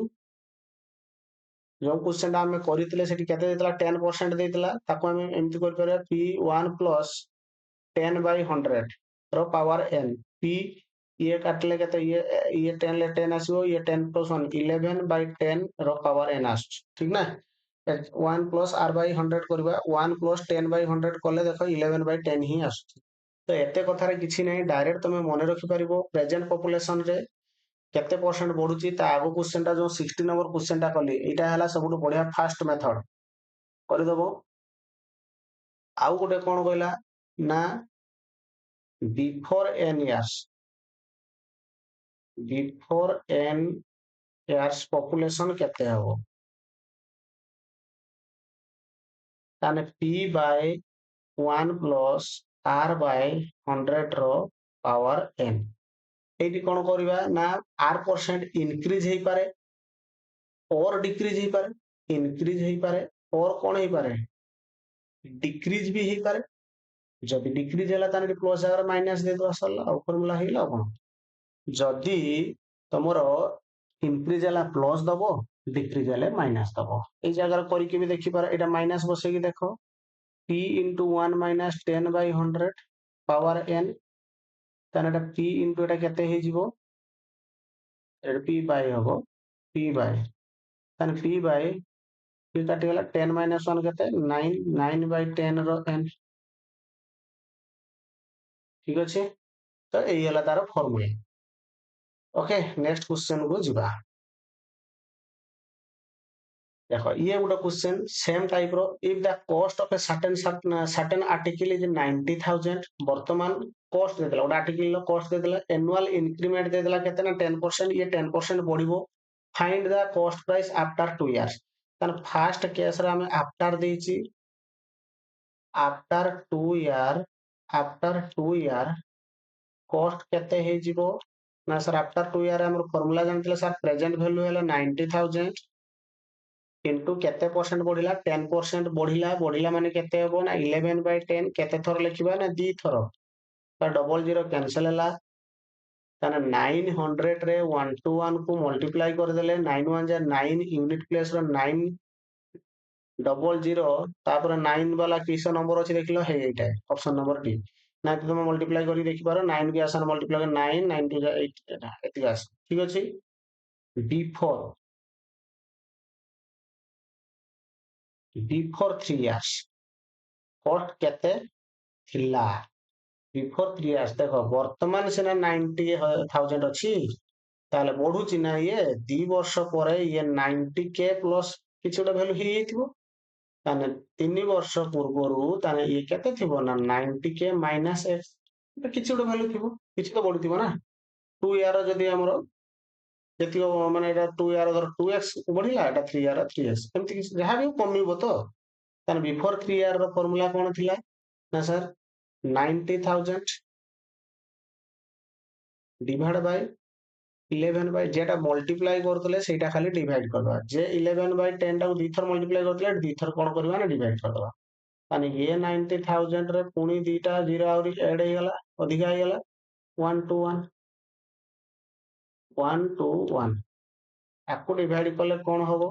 जो क्वेश्चन आम करथिले सेठी केते देतला 10% देतला ताको हम एमति कर परबा p1 plus 10 by 100 रो पावर n p ये काटले केते ये 10 ले 10 आसीबो ये 10 plus 1 11 by 10 row power n आछ ठीक ना 1 plus r by 100 करबा 1 plus 10 by 100 कले देखो 11 by 10 ही आछ तो एते कथारे किछि नै डायरेक्ट तमे मने रखि परिबो प्रेजेंट पॉपुलेशन रे केते परसेंट बढ़ुची ता आगो क्वेश्चन टा जो 60 नंबर क्वेश्चन टा कली एटा हला सबुठु बढ़िया फास्ट मेथड करि दबो आउ गोटे कोन कहला ना बिफोर n years population केते हबो ताने p by 1 plus r by 100 रो पावर n एटी कोन करबा ना r परसेंट इंक्रीज हे पारे और डिक्रीज ही पारे इंक्रीज ही पारे और कौन ही पारे डिक्रीज भी ही पारे जब डिक्रीज हैला ताने प्लस आगर माइनस दे दो सरला और फार्मूला हिला कोन जदी तमरो इंक्रीज हैला प्लस दबो डिक्रीज हैले माइनस दबो ए जगह करि के भी देखि पारे एटा माइनस बसे की देखो p into 1 minus 10 by 100 power n ताने एटा p into एटा केते हे जिवो एटा p बाय हबो p बाय ताने p बाय p काटिगला 10 minus 1 केते 9 9 by 10 रो n ठीक अछि तो एई हला तार फार्मूला ओके नेक्स्ट क्वेश्चन को जिबा देखो ये गोटे क्वेश्चन सेम टाइप रो if the cost of a certain article is 90,000 वर्तमान कॉस्ट देला गोटे आर्टिकल रो कॉस्ट देला एनुअल इंक्रीमेंट देला केते ना 10% ये 10% बढ़िबो find the cost price after 2 years तन फर्स्ट केस रे हमें आफ्टर देछि आफ्टर 2 ईयर कॉस्ट केते हे जिवो ना सर आफ्टर 2 ईयर हमर फार्मूला जानथिले सर प्रेजेंट वैल्यू हैला 90,000 किंतु केते परसेंट बढ़िला 10% बढ़िला माने केते हेबो ना 11 by 10 केते थर लिखिबा ना दी थर तो डबल जीरो कैंसिल हला ताने 900 रे 1 to 1 को मल्टीप्लाई कर देले 9 1 जा 9 यूनिट प्लेस रो 9 डबल जीरो तापर 9 वाला किस नंबर अछि देखिलो हे एटा ऑप्शन नंबर डी ना तो तुम मल्टीप्लाई करी देखि पारो 9 के आसन मल्टीप्लाई कर 9 9 2 जा 8 एटा एति आस ठीक अछि बिफोर 3 इयर्स कॉस्ट केते थिला बिफोर 3 इयर्स देखो वर्तमान सेना 90,000 अछि ताले बढ़ुची ना ये 2 वर्ष परे ये 90 के प्लस किछ गोटे वैल्यू हे जेतिबो ताने 3 वर्ष पूर्वरु ताने ये केते थिबो ना 90 के माइनस x किछ गोटे वैल्यू थिबो किछ तो बढ़िथिबो ना 2 इयर जदी हमरो जेतिको माने एटा 2 इयर धर 2x बढ़िला एटा 3 इयर 3x एमति किछ जहा भी कमिबो तो ताने बिफोर 3 इयर रो फार्मूला कोन थिला ना सर 90,000 डिवाइड बाय 11 बाय जेटा मल्टीप्लाई करतले सेटा खाली डिवाइड करबा जे 11 बाय 10 टा को दी थर मल्टीप्लाई करतले दी थर कोन करबा ना डिवाइड करदबा ताने ये 90,000 रे पुनी दीटा जीरो आउरी ऐड हे गला अधिका हे गला 1 to 1 आकु डिवाइड कले कोन हबो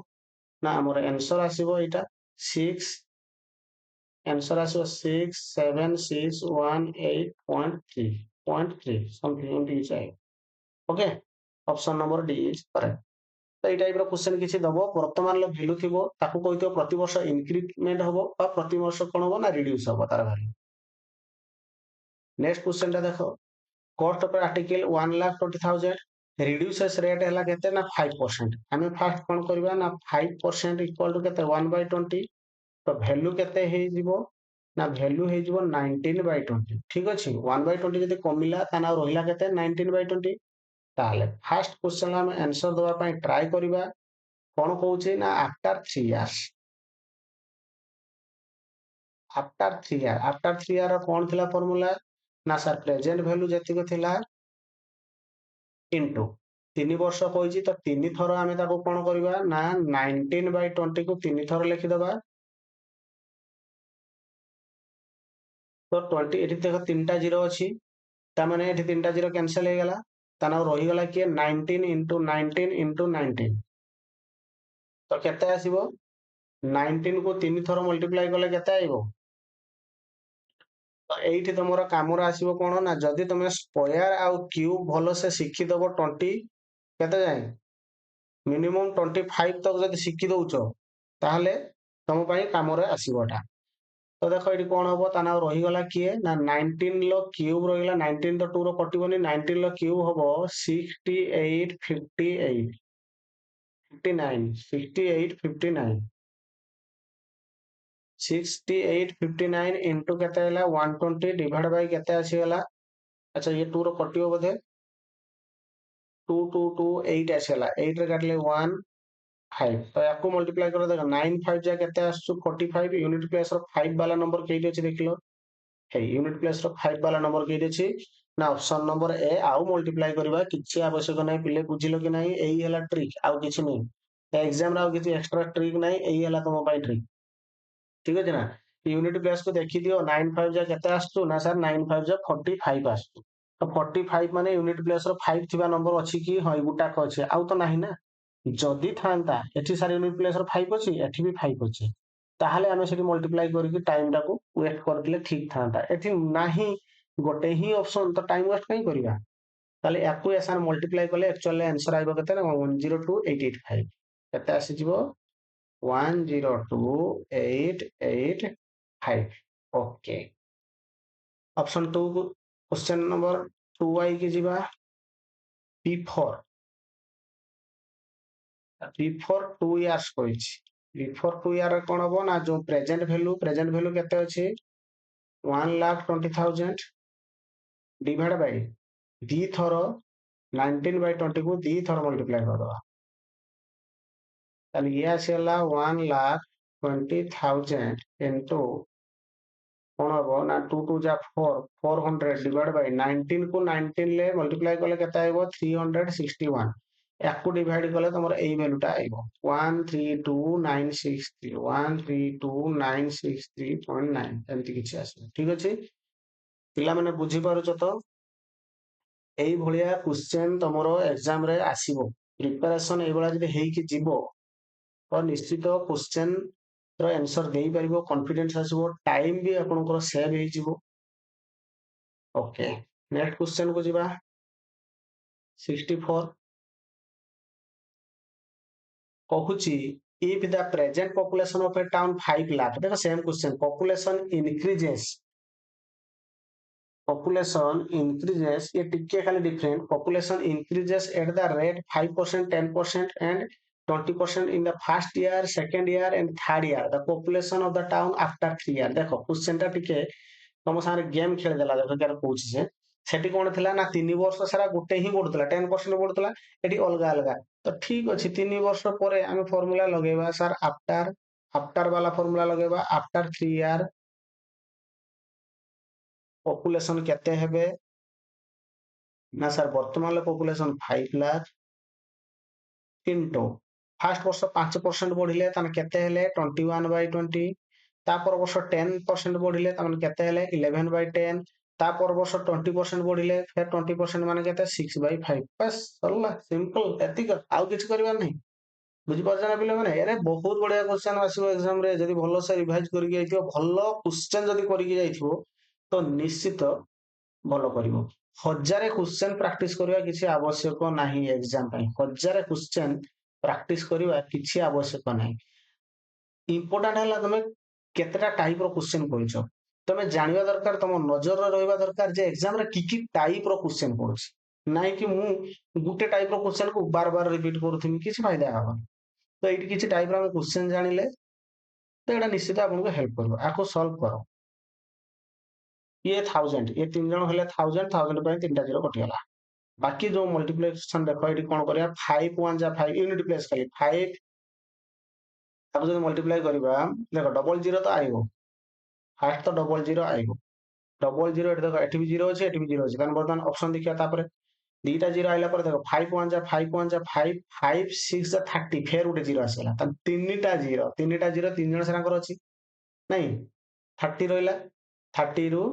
ना हमर आंसर आसीबो एटा 6 आंसर आसीबो 6761.8.3 समथिंग एमती चाहे okay option number D is correct तो এই টাইপ ର क्वेश्चन କିଛି ଦବ ବର୍ତ୍ତମାନ ର ଭ୍ୟାଲୁ ଥିବ ତାକୁ କହିଥିବ ପ୍ରତି ବର୍ଷ ଇନକ୍ରିମେଣ୍ଟ ହବ ବା ପ୍ରତି ବର୍ଷ କଣ ହବ ନା ରିड्यूस ହବ ତାର ଭ୍ୟାଲୁ नेक्स्ट क्वेश्चन टा देखो cost of article 1,20,000 reduces rate हैला केते ना 5% हमें फर्स्ट कोन करबा ना 5% इक्वल टू केते 1 by 20 तो वैल्यू केते हे जिवो ना वैल्यू हे जिवो 19 by 20 ठीक अछि 1 by 20 जदी कमिला ताना रहिला केते 19 by 20 ताले फर्स्ट क्वेश्चन हम आंसर दवा पई ट्राई करबा कोन कहउछि ना after 3 years after 3 year after 3 year कौन थिला फॉर्मूला ना सर प्रेजेंट वैल्यू जेतिक थिला इनटू 3 वर्ष कहछि तो 3 थर आमे ताको कोन करबा ना 19/20 को 3 थर लिखि दबा तो 20 एठी देखो तीनटा जीरो अछि ता माने एठी तीनटा जीरो कैंसिल हे गला ताना रही गला कि 19 into 19 into 19 तो केते आसीबो 19 को 3 थर मल्टीप्लाई कले केते आइबो तो एइठी तमरो कामरा आसीबो कोन ना जदी तमे स्क्वायर आउ क्यूब भलो से शिखि दबो 20 केते जाय मिनिमम 25 तक जदी शिखि दउचो ताहले तम पई कामरे आसीबोटा तो देखो एठी कोन हबो ताना रही गला किए ना 19 लो क्यूब रहिला 19 तो 2 रो कटिबोनी 19 लो क्यूब हबो 68 58 59 68 59 68 59 into केते हैला 120 डिवाइड बाय केते आसीगला अच्छा ये 2 रो कटिबो बोधे 2 2 2 8 आसीगला 8 रे काटले 1 5 तो याको मल्टीप्लाई करो देखो 9 5 जा केते आसु 45 यूनिट प्लेस रो 5 वाला नंबर केइटे अछि देखिलो हे यूनिट प्लेस रो 5 वाला नंबर केइटे अछि ना ऑप्शन नंबर ए आउ मल्टीप्लाई करबा किछि आवश्यक नै पिले बुझिलो कि नै एई हला ट्रिक आउ किछि नै एग्जाम रे आउ किछि एक्स्ट्रा ट्रिक नै एई हला तम पई ट्रिक ठीक अछि ना यूनिट प्लेस को देखि दियो 9 5 जा केते आसु ना सर 9 5 जा 45 आसु तो 45 माने यूनिट प्लेस रो 5 थिबा नंबर अछि कि हय गुटा क अछि आउ तो नाही ना जदि थांता एठी सार यूनिट प्लेस रो 5 अछि एठी भी 5 अछि ताहले आमे सेठी मल्टीप्लाई करिकि टाइम टाको वेट करदिले ठीक थांता एठी नाही गोटे ही ऑप्शन तो टाइम वेस्ट कहीं करिवा ताले याकू एसान मल्टीप्लाई कले एक्चुअली आंसर आइबो केते ना 102885 केते आसी जिवो 102885 ओके ऑप्शन 2 क्वेश्चन नंबर 2 आई के जिबा P4 बिफोर 2 इयर्स କହିଛି बिफोर 2 इयर कोन हबो ना जो प्रेजेंट वैल्यू केते अछि 1,20,000 डिवाइड बाय दी थरो 19/20 को दी थरो मल्टीप्लाई कर दबा ताले ये आसीला 1,20,000 इनटू कोन हबो ना 2 2 जा 4 400 डिवाइड बाय 19 को 19 ले मल्टीप्लाई करले केते आइबो 361 याकू डिवाइड कले तमर एई वैल्यूटा आइबो 132963 132963.9 एमति किछि आसी ठीक अछि पिला माने बुझी पारुछ तो एई भलिया क्वेश्चन तमरो एग्जाम रे आसीबो प्रिपरेशन एई बळा जदि हेई कि जिवो तो निश्चित क्वेश्चन रो आंसर देई परिबो कॉन्फिडेंस आसीबो टाइम भी आपनकर सेव हेई जिवो ओके नेक्स्ट क्वेश्चन को जिबा 64 कहुची if the present population of a town 5 lakh देखो सेम क्वेश्चन population increases ये टिके खाली different population increases at the rate 5% 10% and 20% in the first year second year and third year the population of the town after 3 year देखो question टा टिके तम सारे game खेल देला देखो केर कहूची जे सेठी कोन थिला ना 3 वर्ष सारा गुटे ही बढुतला 10% बढुतला एठी अलगा अलगा तो ठीक अछि 3 वर्ष परे आमे फार्मूला लगेबा सर आफ्टर आफ्टर वाला फार्मूला लगेबा आफ्टर 3 इयर पॉपुलेशन केते हेबे ना सर वर्तमान पॉपुलेशन 5 लाख इनटू फर्स्ट वर्ष 5% बढ़िले ताने केते हेले 21/20 तापर वर्ष 10% बढ़िले ताने केते हेले 11/10 तापर वर्ष 20% बढ़िले फिर 20% माने केते 6/5 बस सरला सिंपल एतिक आउ किछ करबा नै बुझि पाछना पिले माने अरे बहुत बढ़िया क्वेश्चन आसीबो एग्जाम रे जदी भलो से रिवाइज करिक जाइथियो भलो क्वेश्चन जदी करिक जाइथियो तो निश्चित भलो करिवो हजारे क्वेश्चन प्रैक्टिस करबा किछि आवश्यक नाही एग्जाम पई हजारे क्वेश्चन प्रैक्टिस करबा किछि आवश्यक नाही इंपोर्टेंट हला तमे केतेटा टाइप रो क्वेश्चन करिसो तमे जानिबा दरकार तम नजर रे रहबा दरकार जे एग्जाम रे की टाइप रो क्वेश्चन पड़छ नाही कि मु गुटे टाइप रो क्वेश्चन को बार बार रिपीट करूथिमि किछि फायदा हबो तो एठी किछि टाइप रो क्वेश्चन जानिले तो एटा निश्चित आपनको हेल्प करबो आको सॉल्व करो ये 1000 ये तीन जण हेले 1000 पे तीनटा जीरो कटिगला बाकी जो मल्टीप्लिकेशन देखो ये कोन करिया 5 1 जा 5 यूनिट प्लेस खाली 5 ताको जब मल्टीप्लाई करबा देखो डबल जीरो तो आइबो फास्ट तो डबल जीरो आइबो डबल जीरो एट देखो एठी भी जीरो अछि एठी भी जीरो अछि कारण बर्तमान ऑप्शन देखिया तापर दीटा जीरो आइला पर देखो 5 1 जा 5 5 6 जा 30 फेर उठे जीरो आसला त तीनटा जीरो तीन जण सरांकर अछि नहीं 30 रहिला 30 रु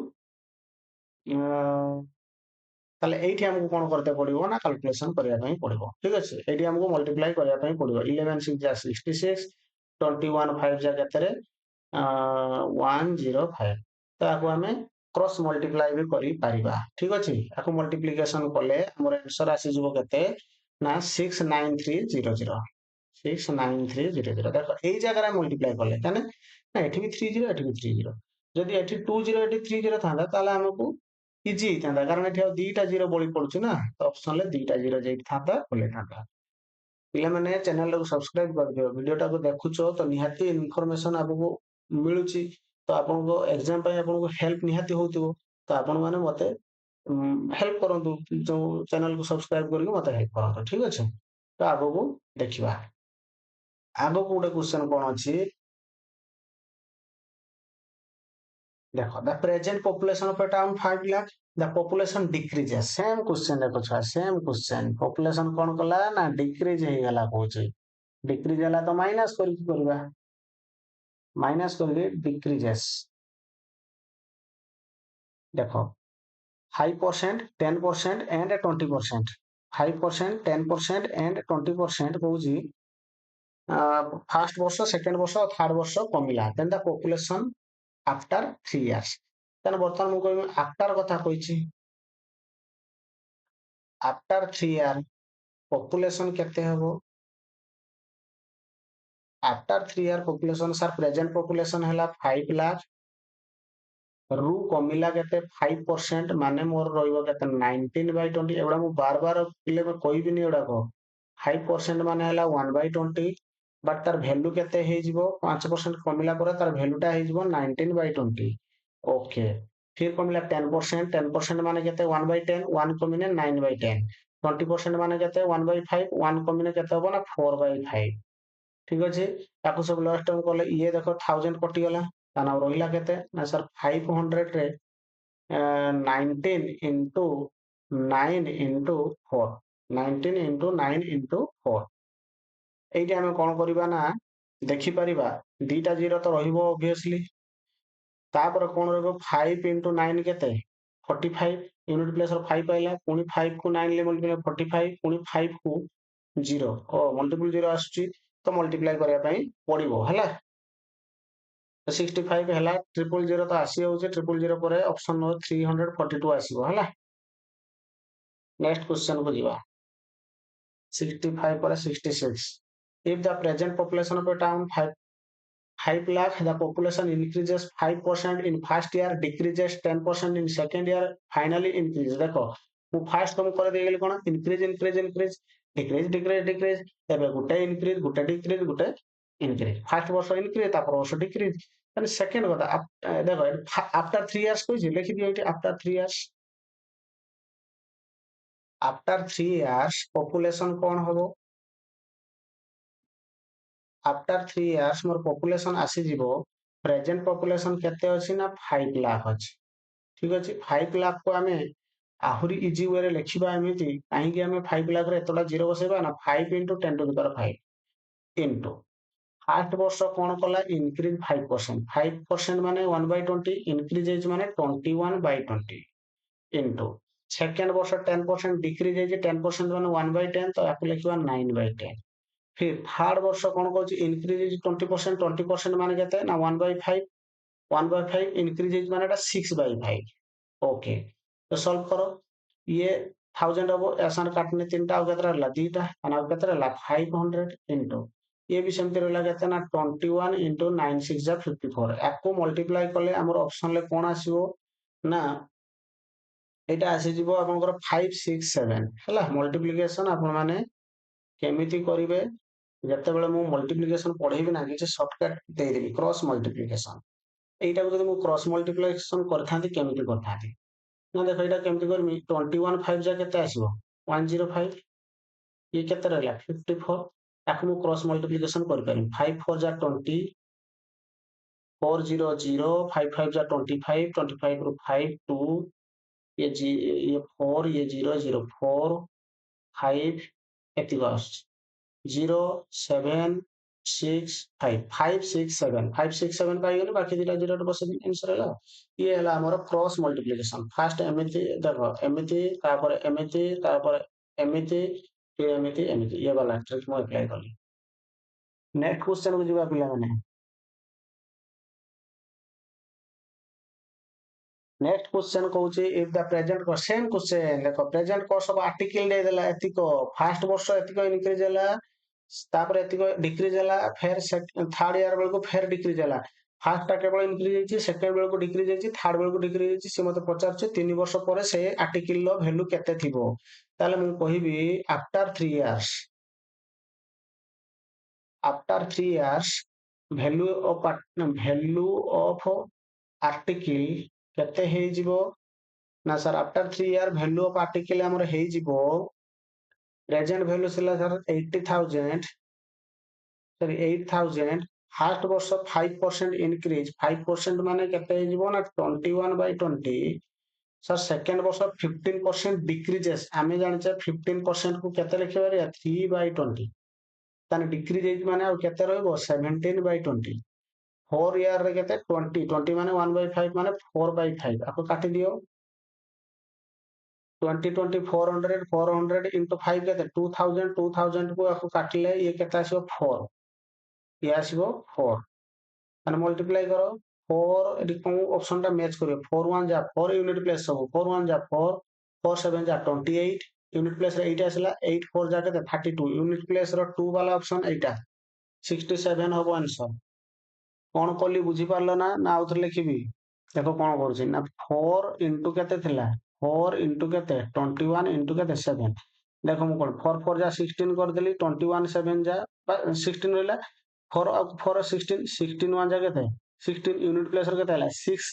তাহলে এইଠି ଆମକୁ କଣ କରତେ ପଡିବ ନା କାଲକୁଲେସନ କରିବା ପାଇଁ ପଡିବ ଠିକ ଅଛି ଏଇଠି ଆମକୁ ମଲ୍ଟିପ୍ଲାଇ କରିବା ପାଇଁ ପଡିବ 11 6 ଯା 66 21 5 ଯା କେତେରେ 105 ତ ଆକୁ ଆମେ କ୍ରସ୍ ମଲ୍ଟିପ୍ଲାଇ ବି କରିପାରିବା ଠିକ ଅଛି ଆକୁ ମଲ୍ଟିପ୍ଲିକେସନ କଲେ ଆମର ଆନ୍ସର ଆସିଯିବ କେତେ ନା 69300 69300 ଦେଖ ଏଇ ଜାଗାରେ ମଲ୍ଟିପ୍ଲାଇ କଲେ ତାହେଲେ ନା ଏଠି ବି 30 ଏଠି ବି 30 ଯଦି ଏଠି 20 ଏଠି 30 ଥାନ୍ତା ତାହେଲେ ଆମକୁ ଇଜି ହେଇଥାନ୍ତା କାରଣ ଏଠି ଆଉ ଦିଟା ଜିରୋ ବଳି ପଡୁଛି ନା ତ ଅପସନରେ ଦିଟା ଜିରୋ ଯେଇଠି ଥାନ୍ତା ପଳେଇଥାନ୍ତା ପିଲାମାନେ ଚ୍ୟାନେଲଟାକୁ ସବସ୍କ୍ରାଇବ କରିଦିଅ ଭିଡିଓଟାକୁ ଦେଖୁଛ ତ ନିହାତି ଇନଫରମେସନ ଆପଣଙ୍କୁ ମିଳୁଛି ତ ଆପଣଙ୍କ ଏକ୍ସାମ ପାଇଁ ଆପଣଙ୍କୁ ହେଲ୍ପ ନିହାତି ହଉଥିବ ତ ଆପଣମାନେ ମତେ ହେଲ୍ପ କରନ୍ତୁ ଯୋଉ ଚ୍ୟାନେଲକୁ ସବସ୍କ୍ରାଇବ କରିକି ମତେ ହେଲ୍ପ କରନ୍ତୁ ଠିକ ଅଛି ତ ଆଗକୁ ଦେଖିବା ଆଗକୁ ଗୋଟେ କ୍ୱେଶ୍ଚନ କଣ ଅଛି देखो the present population of a town 5 lakh the population decreases same question देखो छुआ same question population कौन कला ना decrease ହେଇଗଲା କହୁଛି decrease ହେଲା ତ minus କରିକି କରିବା minus କରିକି decreases देखो 5% 10% and 20% 5% 10% and 20% କହୁଛି ଫାର୍ଷ୍ଟ ବର୍ଷ ସେକେଣ୍ଡ ବର୍ଷ ଆଉ ଥାର୍ଡ ବର୍ଷ କମିଲା then the population after 3 years ତାହେଲେ ବର୍ତ୍ତମାନ ମୁଁ କହିବି after କଥା କହିଛି after 3 year population କେତେ ହେବ after 3 year population sir present population ହେଲା 5 lakh ରୁ କମିଲା କେତେ 5% ମାନେ ମୋର ରହିବ କେତେ 19/20 ଏଗୁଡା ମୁଁ ବାର ପିଲେ କହିବିନି ଏଗୁଡାକ 5% ମାନେ ହେଲା 1/20 ବଟ୍ ତାର ଭ୍ୟାଲୁ କେତେ ହେଇଯିବ 5% କମିଲା ପରେ ତାର ଭ୍ୟାଲୁଟା ହେଇଯିବ 19/20 ଓକେ फिर कमिला 10% 10% माने केते 1/10 1 कमिने 9/10 20% माने केते 1/5 1 कमिने केते हबो ना 4/5 ठीक अछि ताको सब लास्ट टाइम कले ये देखो 1000 कटि गला ताना रहिला केते ना सर 500 रे 19 into 9 into 4 19 into 9 into 4 ଏଇଠି ଆମେ କଣ କରିବା ନା ଦେଖି ପାରିବା ଦିଟା ଜିରୋ ତ ରହିବ obviously ତାପରେ କଣ ରହିବ 5 into 9 କେତେ 45 यूनिट प्लेस 5 पाइला पुणी 5 को 9 ले मल्टीप्लाई 45 पुणी 5 को 0 ओ मल्टीपल 0 आସୁଛି ତ ମଲ୍ଟିପ୍ଲାଇ କରିବା ପାଇଁ ପଡିବ ହେଲା 65 ହେଲା 000 ତ ଆସି ଯାଉଛି 000 ପରେ ଅପସନ ନମ୍ବର 342 ଆସିବ ହେଲା ନେକ୍ସଟ କ୍वेश्चन କୁ ଯିବା 65 ପରେ 66 if the present population of a town 5 lakh the population increases 5% in first year decreases 10% in second year finally increases देखो ମୁଁ ଫାଷ୍ଟ ତମକୁ କରି ଦେଇଗଲି କଣ increase decrease ଏବେ ଗୋଟେ increase ଗୋଟେ decrease ଗୋଟେ increase ଫାଷ୍ଟ ବର୍ଷ increase ତାପର ବର୍ଷ decrease ମାନେ ସେକେଣ୍ଡ କଥା ଦେଖ after 3 years କହିଛି ଲେଖିଦିଅ ଏଇଠି after 3 years population କଣ ହବ after 3 years ମୋର population ଆସିଯିବ present population କେତେ ଅଛି ନା 5 lakh ଅଛି ଠିକ ଅଛି 5 lakh କୁ ଆମେ ଆହୁରି ଇଜି ୱେରେ ଲେଖିବା ଏମିତି କାହିଁକି ଆମେ 5 lakh ରେ ଏତଟା ଜିରୋ ବସେଇବା ନା 5 into 10 to the power 5 into first ବର୍ଷ କଣ କଲା increase 5% 5% ମାନେ 1/20 increase ହେଇଛି ମାନେ 21/20 into ସେକେଣ୍ଡ ବର୍ଷ 10% decrease ହେଇଛି 10% ମାନେ 1/10 ତ ୟାକୁ ଲେଖିବା 9/10 फिर थर्ड वर्ष कौन कौन इनक्रीज 20% 20% माने कहते हैं ना 1/5 1/5 इनक्रीज माने 6/5 ओके तो सॉल्व करो ये 1000 अब ऐसा काटने तीनटा आउ केतरा रहला दीटा और आउ केतरा रहला 500 इनटू ये भी सेमती रहला कहते ना 21 into 9 6 जा 54 याको मल्टीप्लाई कले हमर ऑप्शन ले कोन आसीबो ना एटा आसी जिवो आपनकर 5 6 7 हला मल्टीप्लिकेशन आपन माने केमिति करिवे ଯେତେବେଳେ ମୁଁ ମଲ୍ଟିପ୍ଲିକେସନ ପଢେଇବି ନା କିଛି ସର୍ଟକଟ ଦେଇଦେବି କ୍ରସ୍ ମଲ୍ଟିପ୍ଲିକେସନ ଏଇଟାକୁ ଯଦି ମୁଁ କ୍ରସ୍ ମଲ୍ଟିପ୍ଲିକେସନ କରିଥାନ୍ତି କେମିତି କରିଥାନ୍ତି ନା ଦେଖ ଏଇଟା କେମିତି କରିବି 21 5 ଯା କେତେ ଆସିବ 105 ଇଏ କେତେ ରହିଲା 54 ତାକୁ ମୁଁ କ୍ରସ୍ ମଲ୍ଟିପ୍ଲିକେସନ କରିପାରିବି 5 4 ଯା 20 400, 5 5 जा 25, 25 ରୁ 5 2, ये 4, ये 0 0 4 5 ଏତିକି ଆସୁଛି 0 7 6 5 5 6 7 5 6 7 ପାଇଗଲେ ବାକି ଦିଟା ଜିରୋରେ ବସେଇ ଆନ୍ସର ହେଲା। ଇଏ ହେଲା ଆମର କ୍ରସ୍ ମଲ୍ଟିପ୍ଲିକେସନ। ଫାଷ୍ଟ ଏମିତି ଦେଖ ଏମିତି ତାପରେ ଏମିତି ଏମିତି ଏମିତି ଇଏ ବାଲା ଟ୍ରିକ୍ ମୁଁ ଆପ୍ଲାଏ କଲି। ନେକ୍ସଟ କ୍ୱେଶ୍ଚନକୁ ଯିବା ପିଲାମାନେ। Next question Cauchy if the present same question देखो प्रेजेंट कोर्स ऑफ आर्टिकल दे देला एतिको फर्स्ट वर्ष एतिको इंक्रीज होला तापर एतिको डिक्रीज होला फिर थर्ड ईयर बेल को फिर डिक्रीज होला फर्स्ट टा केवल इंक्रीज होईची सेकंड बेल को डिक्रीज होईची थर्ड बेल को डिक्रीज होईची से मते पचारछ 3 वर्ष परे से आर्टिकल लो वैल्यू केते थिबो ताले मु कहिबी after 3 years value of article केते हे जिवो ना sir after 3 year value of article हमर हे जिवो प्रेजेंट वैल्यू सिला सर 80,000 सॉरी 8,000 फर्स्ट वर्ष 5% इंक्रीज 5% माने केते हे जिवो ना 21/20 सर सेकंड वर्ष 15% डिक्रीजेस आमे जानिचे 15% को केते लिखे बारे 3/20 ताने डिक्रीज हे माने आ केते रहबो 17/20 4 ईयर रे केते 20 माने 1/5 माने 4/5 आपको काटी दियो 20 400 400 into 5 केते 2000 को आपको काटले ये केते आसीबो 4 ये आसीबो 4 माने मल्टीप्लाई करो 4 एडी को ऑप्शन टा मैच करियो 4 1 जा 4 यूनिट प्लेस सब 4 1 जा 4 4 7 जा 28 यूनिट प्लेस रे 8 आसीला 8 4 जा केते 32 यूनिट प्लेस रो 2 वाला ऑप्शन एटा 67 हबो आंसर कोन कोली बुझी पारलो ना आउथरे लिखिबी देखो कोन करछि ना 4 into केते थिला 4 into केते 21 into केते 7 देखो मु कोन 4 4 जा 16 कर देली 21 7 जा 16 रहला 4 4 16 16 1 जा केते 16 यूनिट प्लेस रे केते हला 6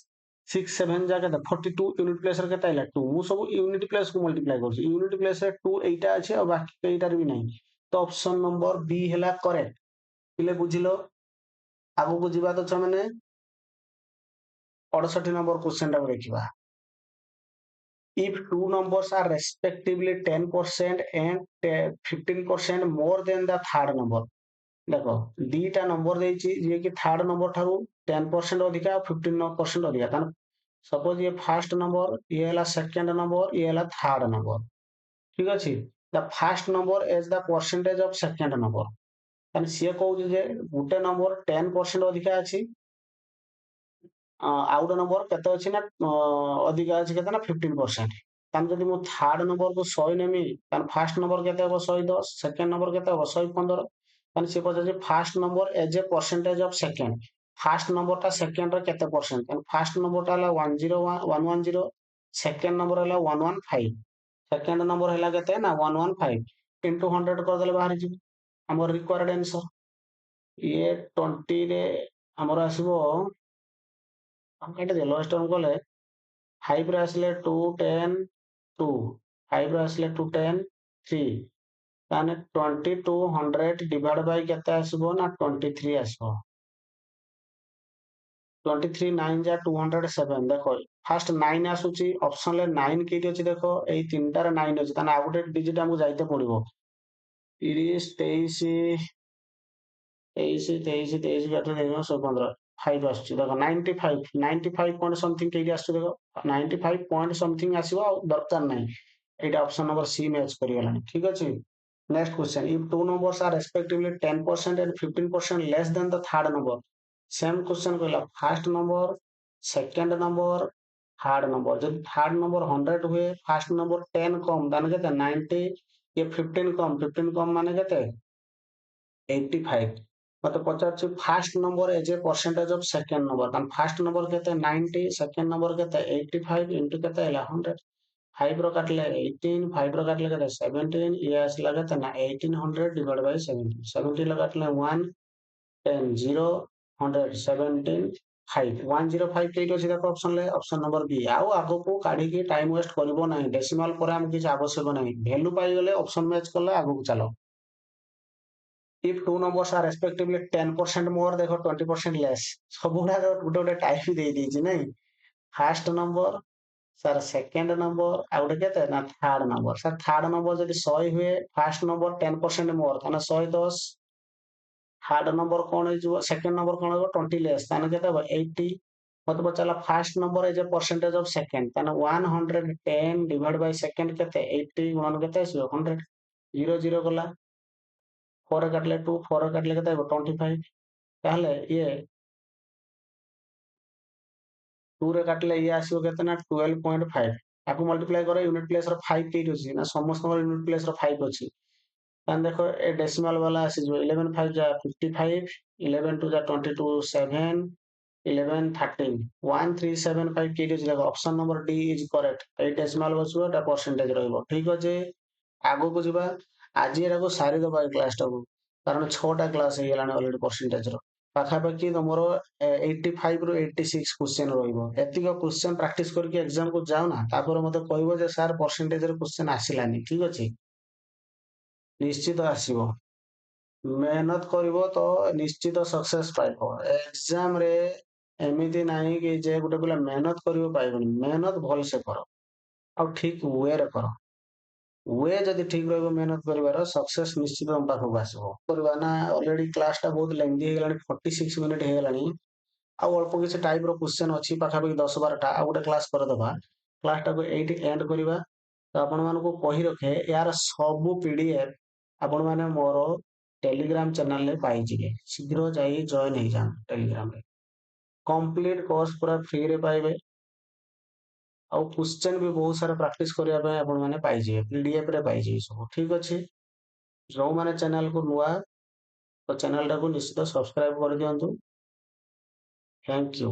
6 7 जा केते 42 यूनिट प्लेस रे केते हला 2 मु सब यूनिट प्लेस को मल्टीप्लाई करछि यूनिट प्लेस रे 2 एटा अछि और बाकी एटार भी नहीं तो ऑप्शन नंबर बी हला करेक्ट पिले बुझिलो आगु को जिबा तो छमने 68 नंबर क्वेश्चन टा देखिबा if two numbers are respectively 10% and 15% more than the third number देखो दीटा नंबर देछि जे कि थर्ड नंबर ठारू 10% अधिका 15% अधिका तान सपोज ये फर्स्ट नंबर ये हला सेकंड नंबर ये हला थर्ड नंबर ठीक अछि the first number is the percentage of second number तान सिए कहू जे गुटे नंबर 10% अधिका अछि ଆଉ ଗୋଟେ ନମ୍ବର କେତେ ଅଛି ନା ଅଧିକା ଅଛି କେତେ ନା 15%। ତାହେଲେ ଯଦି ମୁଁ ଥାର୍ଡ ନମ୍ବରକୁ 100 ନେମି ତାହେଲେ ଫାର୍ଷ୍ଟ ନମ୍ବର କେତେ ହବ 110 ସେକେଣ୍ଡ ନମ୍ବର କେତେ ହବ 115 ତାହେଲେ ସେ ପଚାରୁଛି first number age A percentage of second first ନମ୍ବରଟା ସେକେଣ୍ଡର କେତେ ପରସେଣ୍ଟ ତାହେଲେ ଫାର୍ଷ୍ଟ ନମ୍ବରଟା ହେଲା 110 ସେକେଣ୍ଡ ନମ୍ବର ହେଲା 115 ସେକେଣ୍ଡ ନମ୍ବର ହେଲା କେତେ ନା 115 ଇନଟୁ 100 କରିଦେଲେ ବାହାରି ଯିବ ଆମର ରିକ୍ୱାୟର୍ଡ ଆନ୍ସର ଇଏ 20 ରେ ଆମର ଆସିବ हम कहते हैं लोएस्ट टर्म कले 5 रे आसले 2 10 2 5 रे आसले 2 10 3 ताने 22 100 डिवाइड बाय केते आसीबो ना 23 आसीबो 23 9 जा 207 देखो फर्स्ट 9 आसुची ऑप्शन ले 9 केटी अछि देखो एई तीनटा रे 9 अछि ताने आ गुटे डिजिट हमु जाइते पड़िबो 30 23 23 23 8 15 5 आसुची देखो 95 पॉइंट समथिंग केटी आसुची देखो 95 पॉइंट समथिंग आसीबो दरकार नै एटा ऑप्शन नंबर सी मैच करियलानी ठीक अछि next question if two numbers are respectively 10% and 15% less than the third number same question कहला first number second number third number जब थर्ड नंबर 100 हुए फर्स्ट नंबर 10 कम दाने केते 90 ये 15 कम माने केते 85 मते पचारछि first number as a percentage of second number तान फर्स्ट नंबर केते 90 सेकंड नंबर केते 85 इनटू केते हला 100 5 रो काटले 18 5 रो काटले केते 17 ये आसला केते ना 1800 डिवाइड बाय 70 70 लो काटले 1 10 0 100 17 5 105 केट अछि देखो ऑप्शन ले ऑप्शन नंबर बी आउ आगो को काढी के टाइम वेस्ट करबो नाही डेसिमल पर हम किछ आवश्यक नाही वैल्यू पाई गेले ऑप्शन मैच करले आगो को चलो if two numbers are respectively 10% more ଦେଖ 20% less ସବୁଗୁଡାକ ଗୋଟେ ଗୋଟେ ଟାଇପ ଦେଇଦେଇଛି ନାଇଁ first number sir second number ଆଉ ଗୋଟେ କେତେ ନା third number sir third number ଯଦି 100 ହୁଏ ଫାର୍ଷ୍ଟ ନମ୍ବର 10% ମୋର ତାହେଲେ 110 ଥାର୍ଡ ନମ୍ବର କଣ ହେଇଯିବ ସେକେଣ୍ଡ ନମ୍ବର କଣ ହେବ 20 ଲେସ୍ ତାହେଲେ କେତେ ହେବ 80 ମତେ ପଚାରିଲା first number is a percentage of second ତାହେଲେ 110 ଡିଭାଇଡ ବାଇ ସେକେଣ୍ଡ କେତେ 80 ଗୁଣନ କେତେ ଆସିବ 100 0 0 ଗଲା 4 କାଟିଲେ 2 4 କାଟିଲେ କେତେ ହେବ 25 ତାହେଲେ ଇଏ 2 ରେ କାଟିଲେ ଇଏ ଆସିବ କେତେ ନା 12.5 ତାକୁ ମଲ୍ଟିପ୍ଲାଏ କର ୟୁନିଟ ପ୍ଲେସ ର 5 କେଇଟି ଅଛି ନା ସମସ୍ତଙ୍କର ୟୁନିଟ ପ୍ଲେସ ର 5 ଅଛି ତାହେଲେ ଦେଖ ଏ ଡେସିମାଲ ବାଲା ଆସିଯିବ 11 5 ଯା 55 11 2 ଯା 22 7 11 13 1375 କେଇଟି ଅଛି ଦେଖ option number D is correct ଏଇ ଡେସିମାଲ ବସିବ ଏଟା परसेंटेज ରହିବ ଠିକ ଅଛି ଆଗକୁ ଯିବା ଆଜି ଏଟାକୁ ସାରିଦବା ଏଇ କ୍ଲାସଟାକୁ କାରଣ 6ଟା କ୍ଲାସ ହେଇଗଲାଣି ଅଲରେଡି परसेंटेज ର ପାଖାପାଖି ତମର 85 ରୁ 86 କ୍ୱେଶ୍ଚନ ରହିବ ଏତିକ କ୍ୱେଶ୍ଚନ ପ୍ରାକ୍ଟିସ କରିକି ଏକ୍ସାମ କୁ ଯାଅ ନା ତାପରେ ମତେ କହିବ ଯେ ସାର୍ परसेंटेज ର କ୍ୱେଶ୍ଚନ ଆସିଲାନି ଠିକ ଅଛି ନିଶ୍ଚିତ ଆସିବ ମେହନତ କରିବ ତ ନିଶ୍ଚିତ ସକ୍ସେସ ପାଇବ ଏକ୍ସାମ ରେ ଏମିତି ନାହିଁ କି ଯେ ଗୋଟେ ପିଲା ମେହନତ କରିବ ପାଇବନି ମେହନତ ଭଲସେ କର ଆଉ ଠିକ ୱେରେ କର ୱେ ଯଦି ଠିକ ରହିବ ମେହନତ କରିବାର ସକ୍ସେସ ନିଶ୍ଚିତ ତମ ପାଖକୁ ଆସିବ କରିବା ନା ଅଲରେଡି କ୍ଲାସ ଟା ବହୁତ ଲେନ୍ଦି ହେଇଗଲାଣି 46 ମିନିଟ ହେଇଗଲାଣି ଆଉ ଅଳ୍ପ କିଛି ଟାଇପ ର କ୍ୱେଶ୍ଚନ ଅଛି ପାଖାପାଖି 10-12ଟା ଆଉ ଗୋଟେ କ୍ଲାସ କରିଦବା କ୍ଲାସ ଟାକୁ ଏଇଠି ଏଣ୍ଡ କରିବା ତ ଆପଣ ମାନଙ୍କୁ କହି ରଖେ ଏହାର ସବୁ ପିଡିଏଫ ଆପଣ ମାନେ ମୋର ଟେଲିଗ୍ରାମ ଚ୍ୟାନେଲରେ ପାଇଯିବେ ଶୀଘ୍ର ଯାଇ ଜଏନ ହେଇଯାଆନ୍ତୁ ଟେଲିଗ୍ରାମରେ କମ୍ପ୍ଲିଟ କୋର୍ସ ପୁରା ଫ୍ରିରେ ପାଇବେ ଆଉ କ୍ୱେଶ୍ଚନ ବି ବହୁତ ସାରା ପ୍ରାକ୍ଟିସ କରିବା ପାଇଁ ଆପଣ ମାନେ ପାଇଯିବେ ପିଡିଏଫ ରେ ପାଇଯିବେ ସବୁ ଠିକ ଅଛି ଯୋଉମାନେ ଚ୍ୟାନେଲକୁ ନୂଆ ତ ଚ୍ୟାନେଲଟାକୁ ନିଶ୍ଚିତ ସବସ୍କ୍ରାଇବ କରିଦିଅନ୍ତୁ ଥ୍ୟାଙ୍କ ୟୁ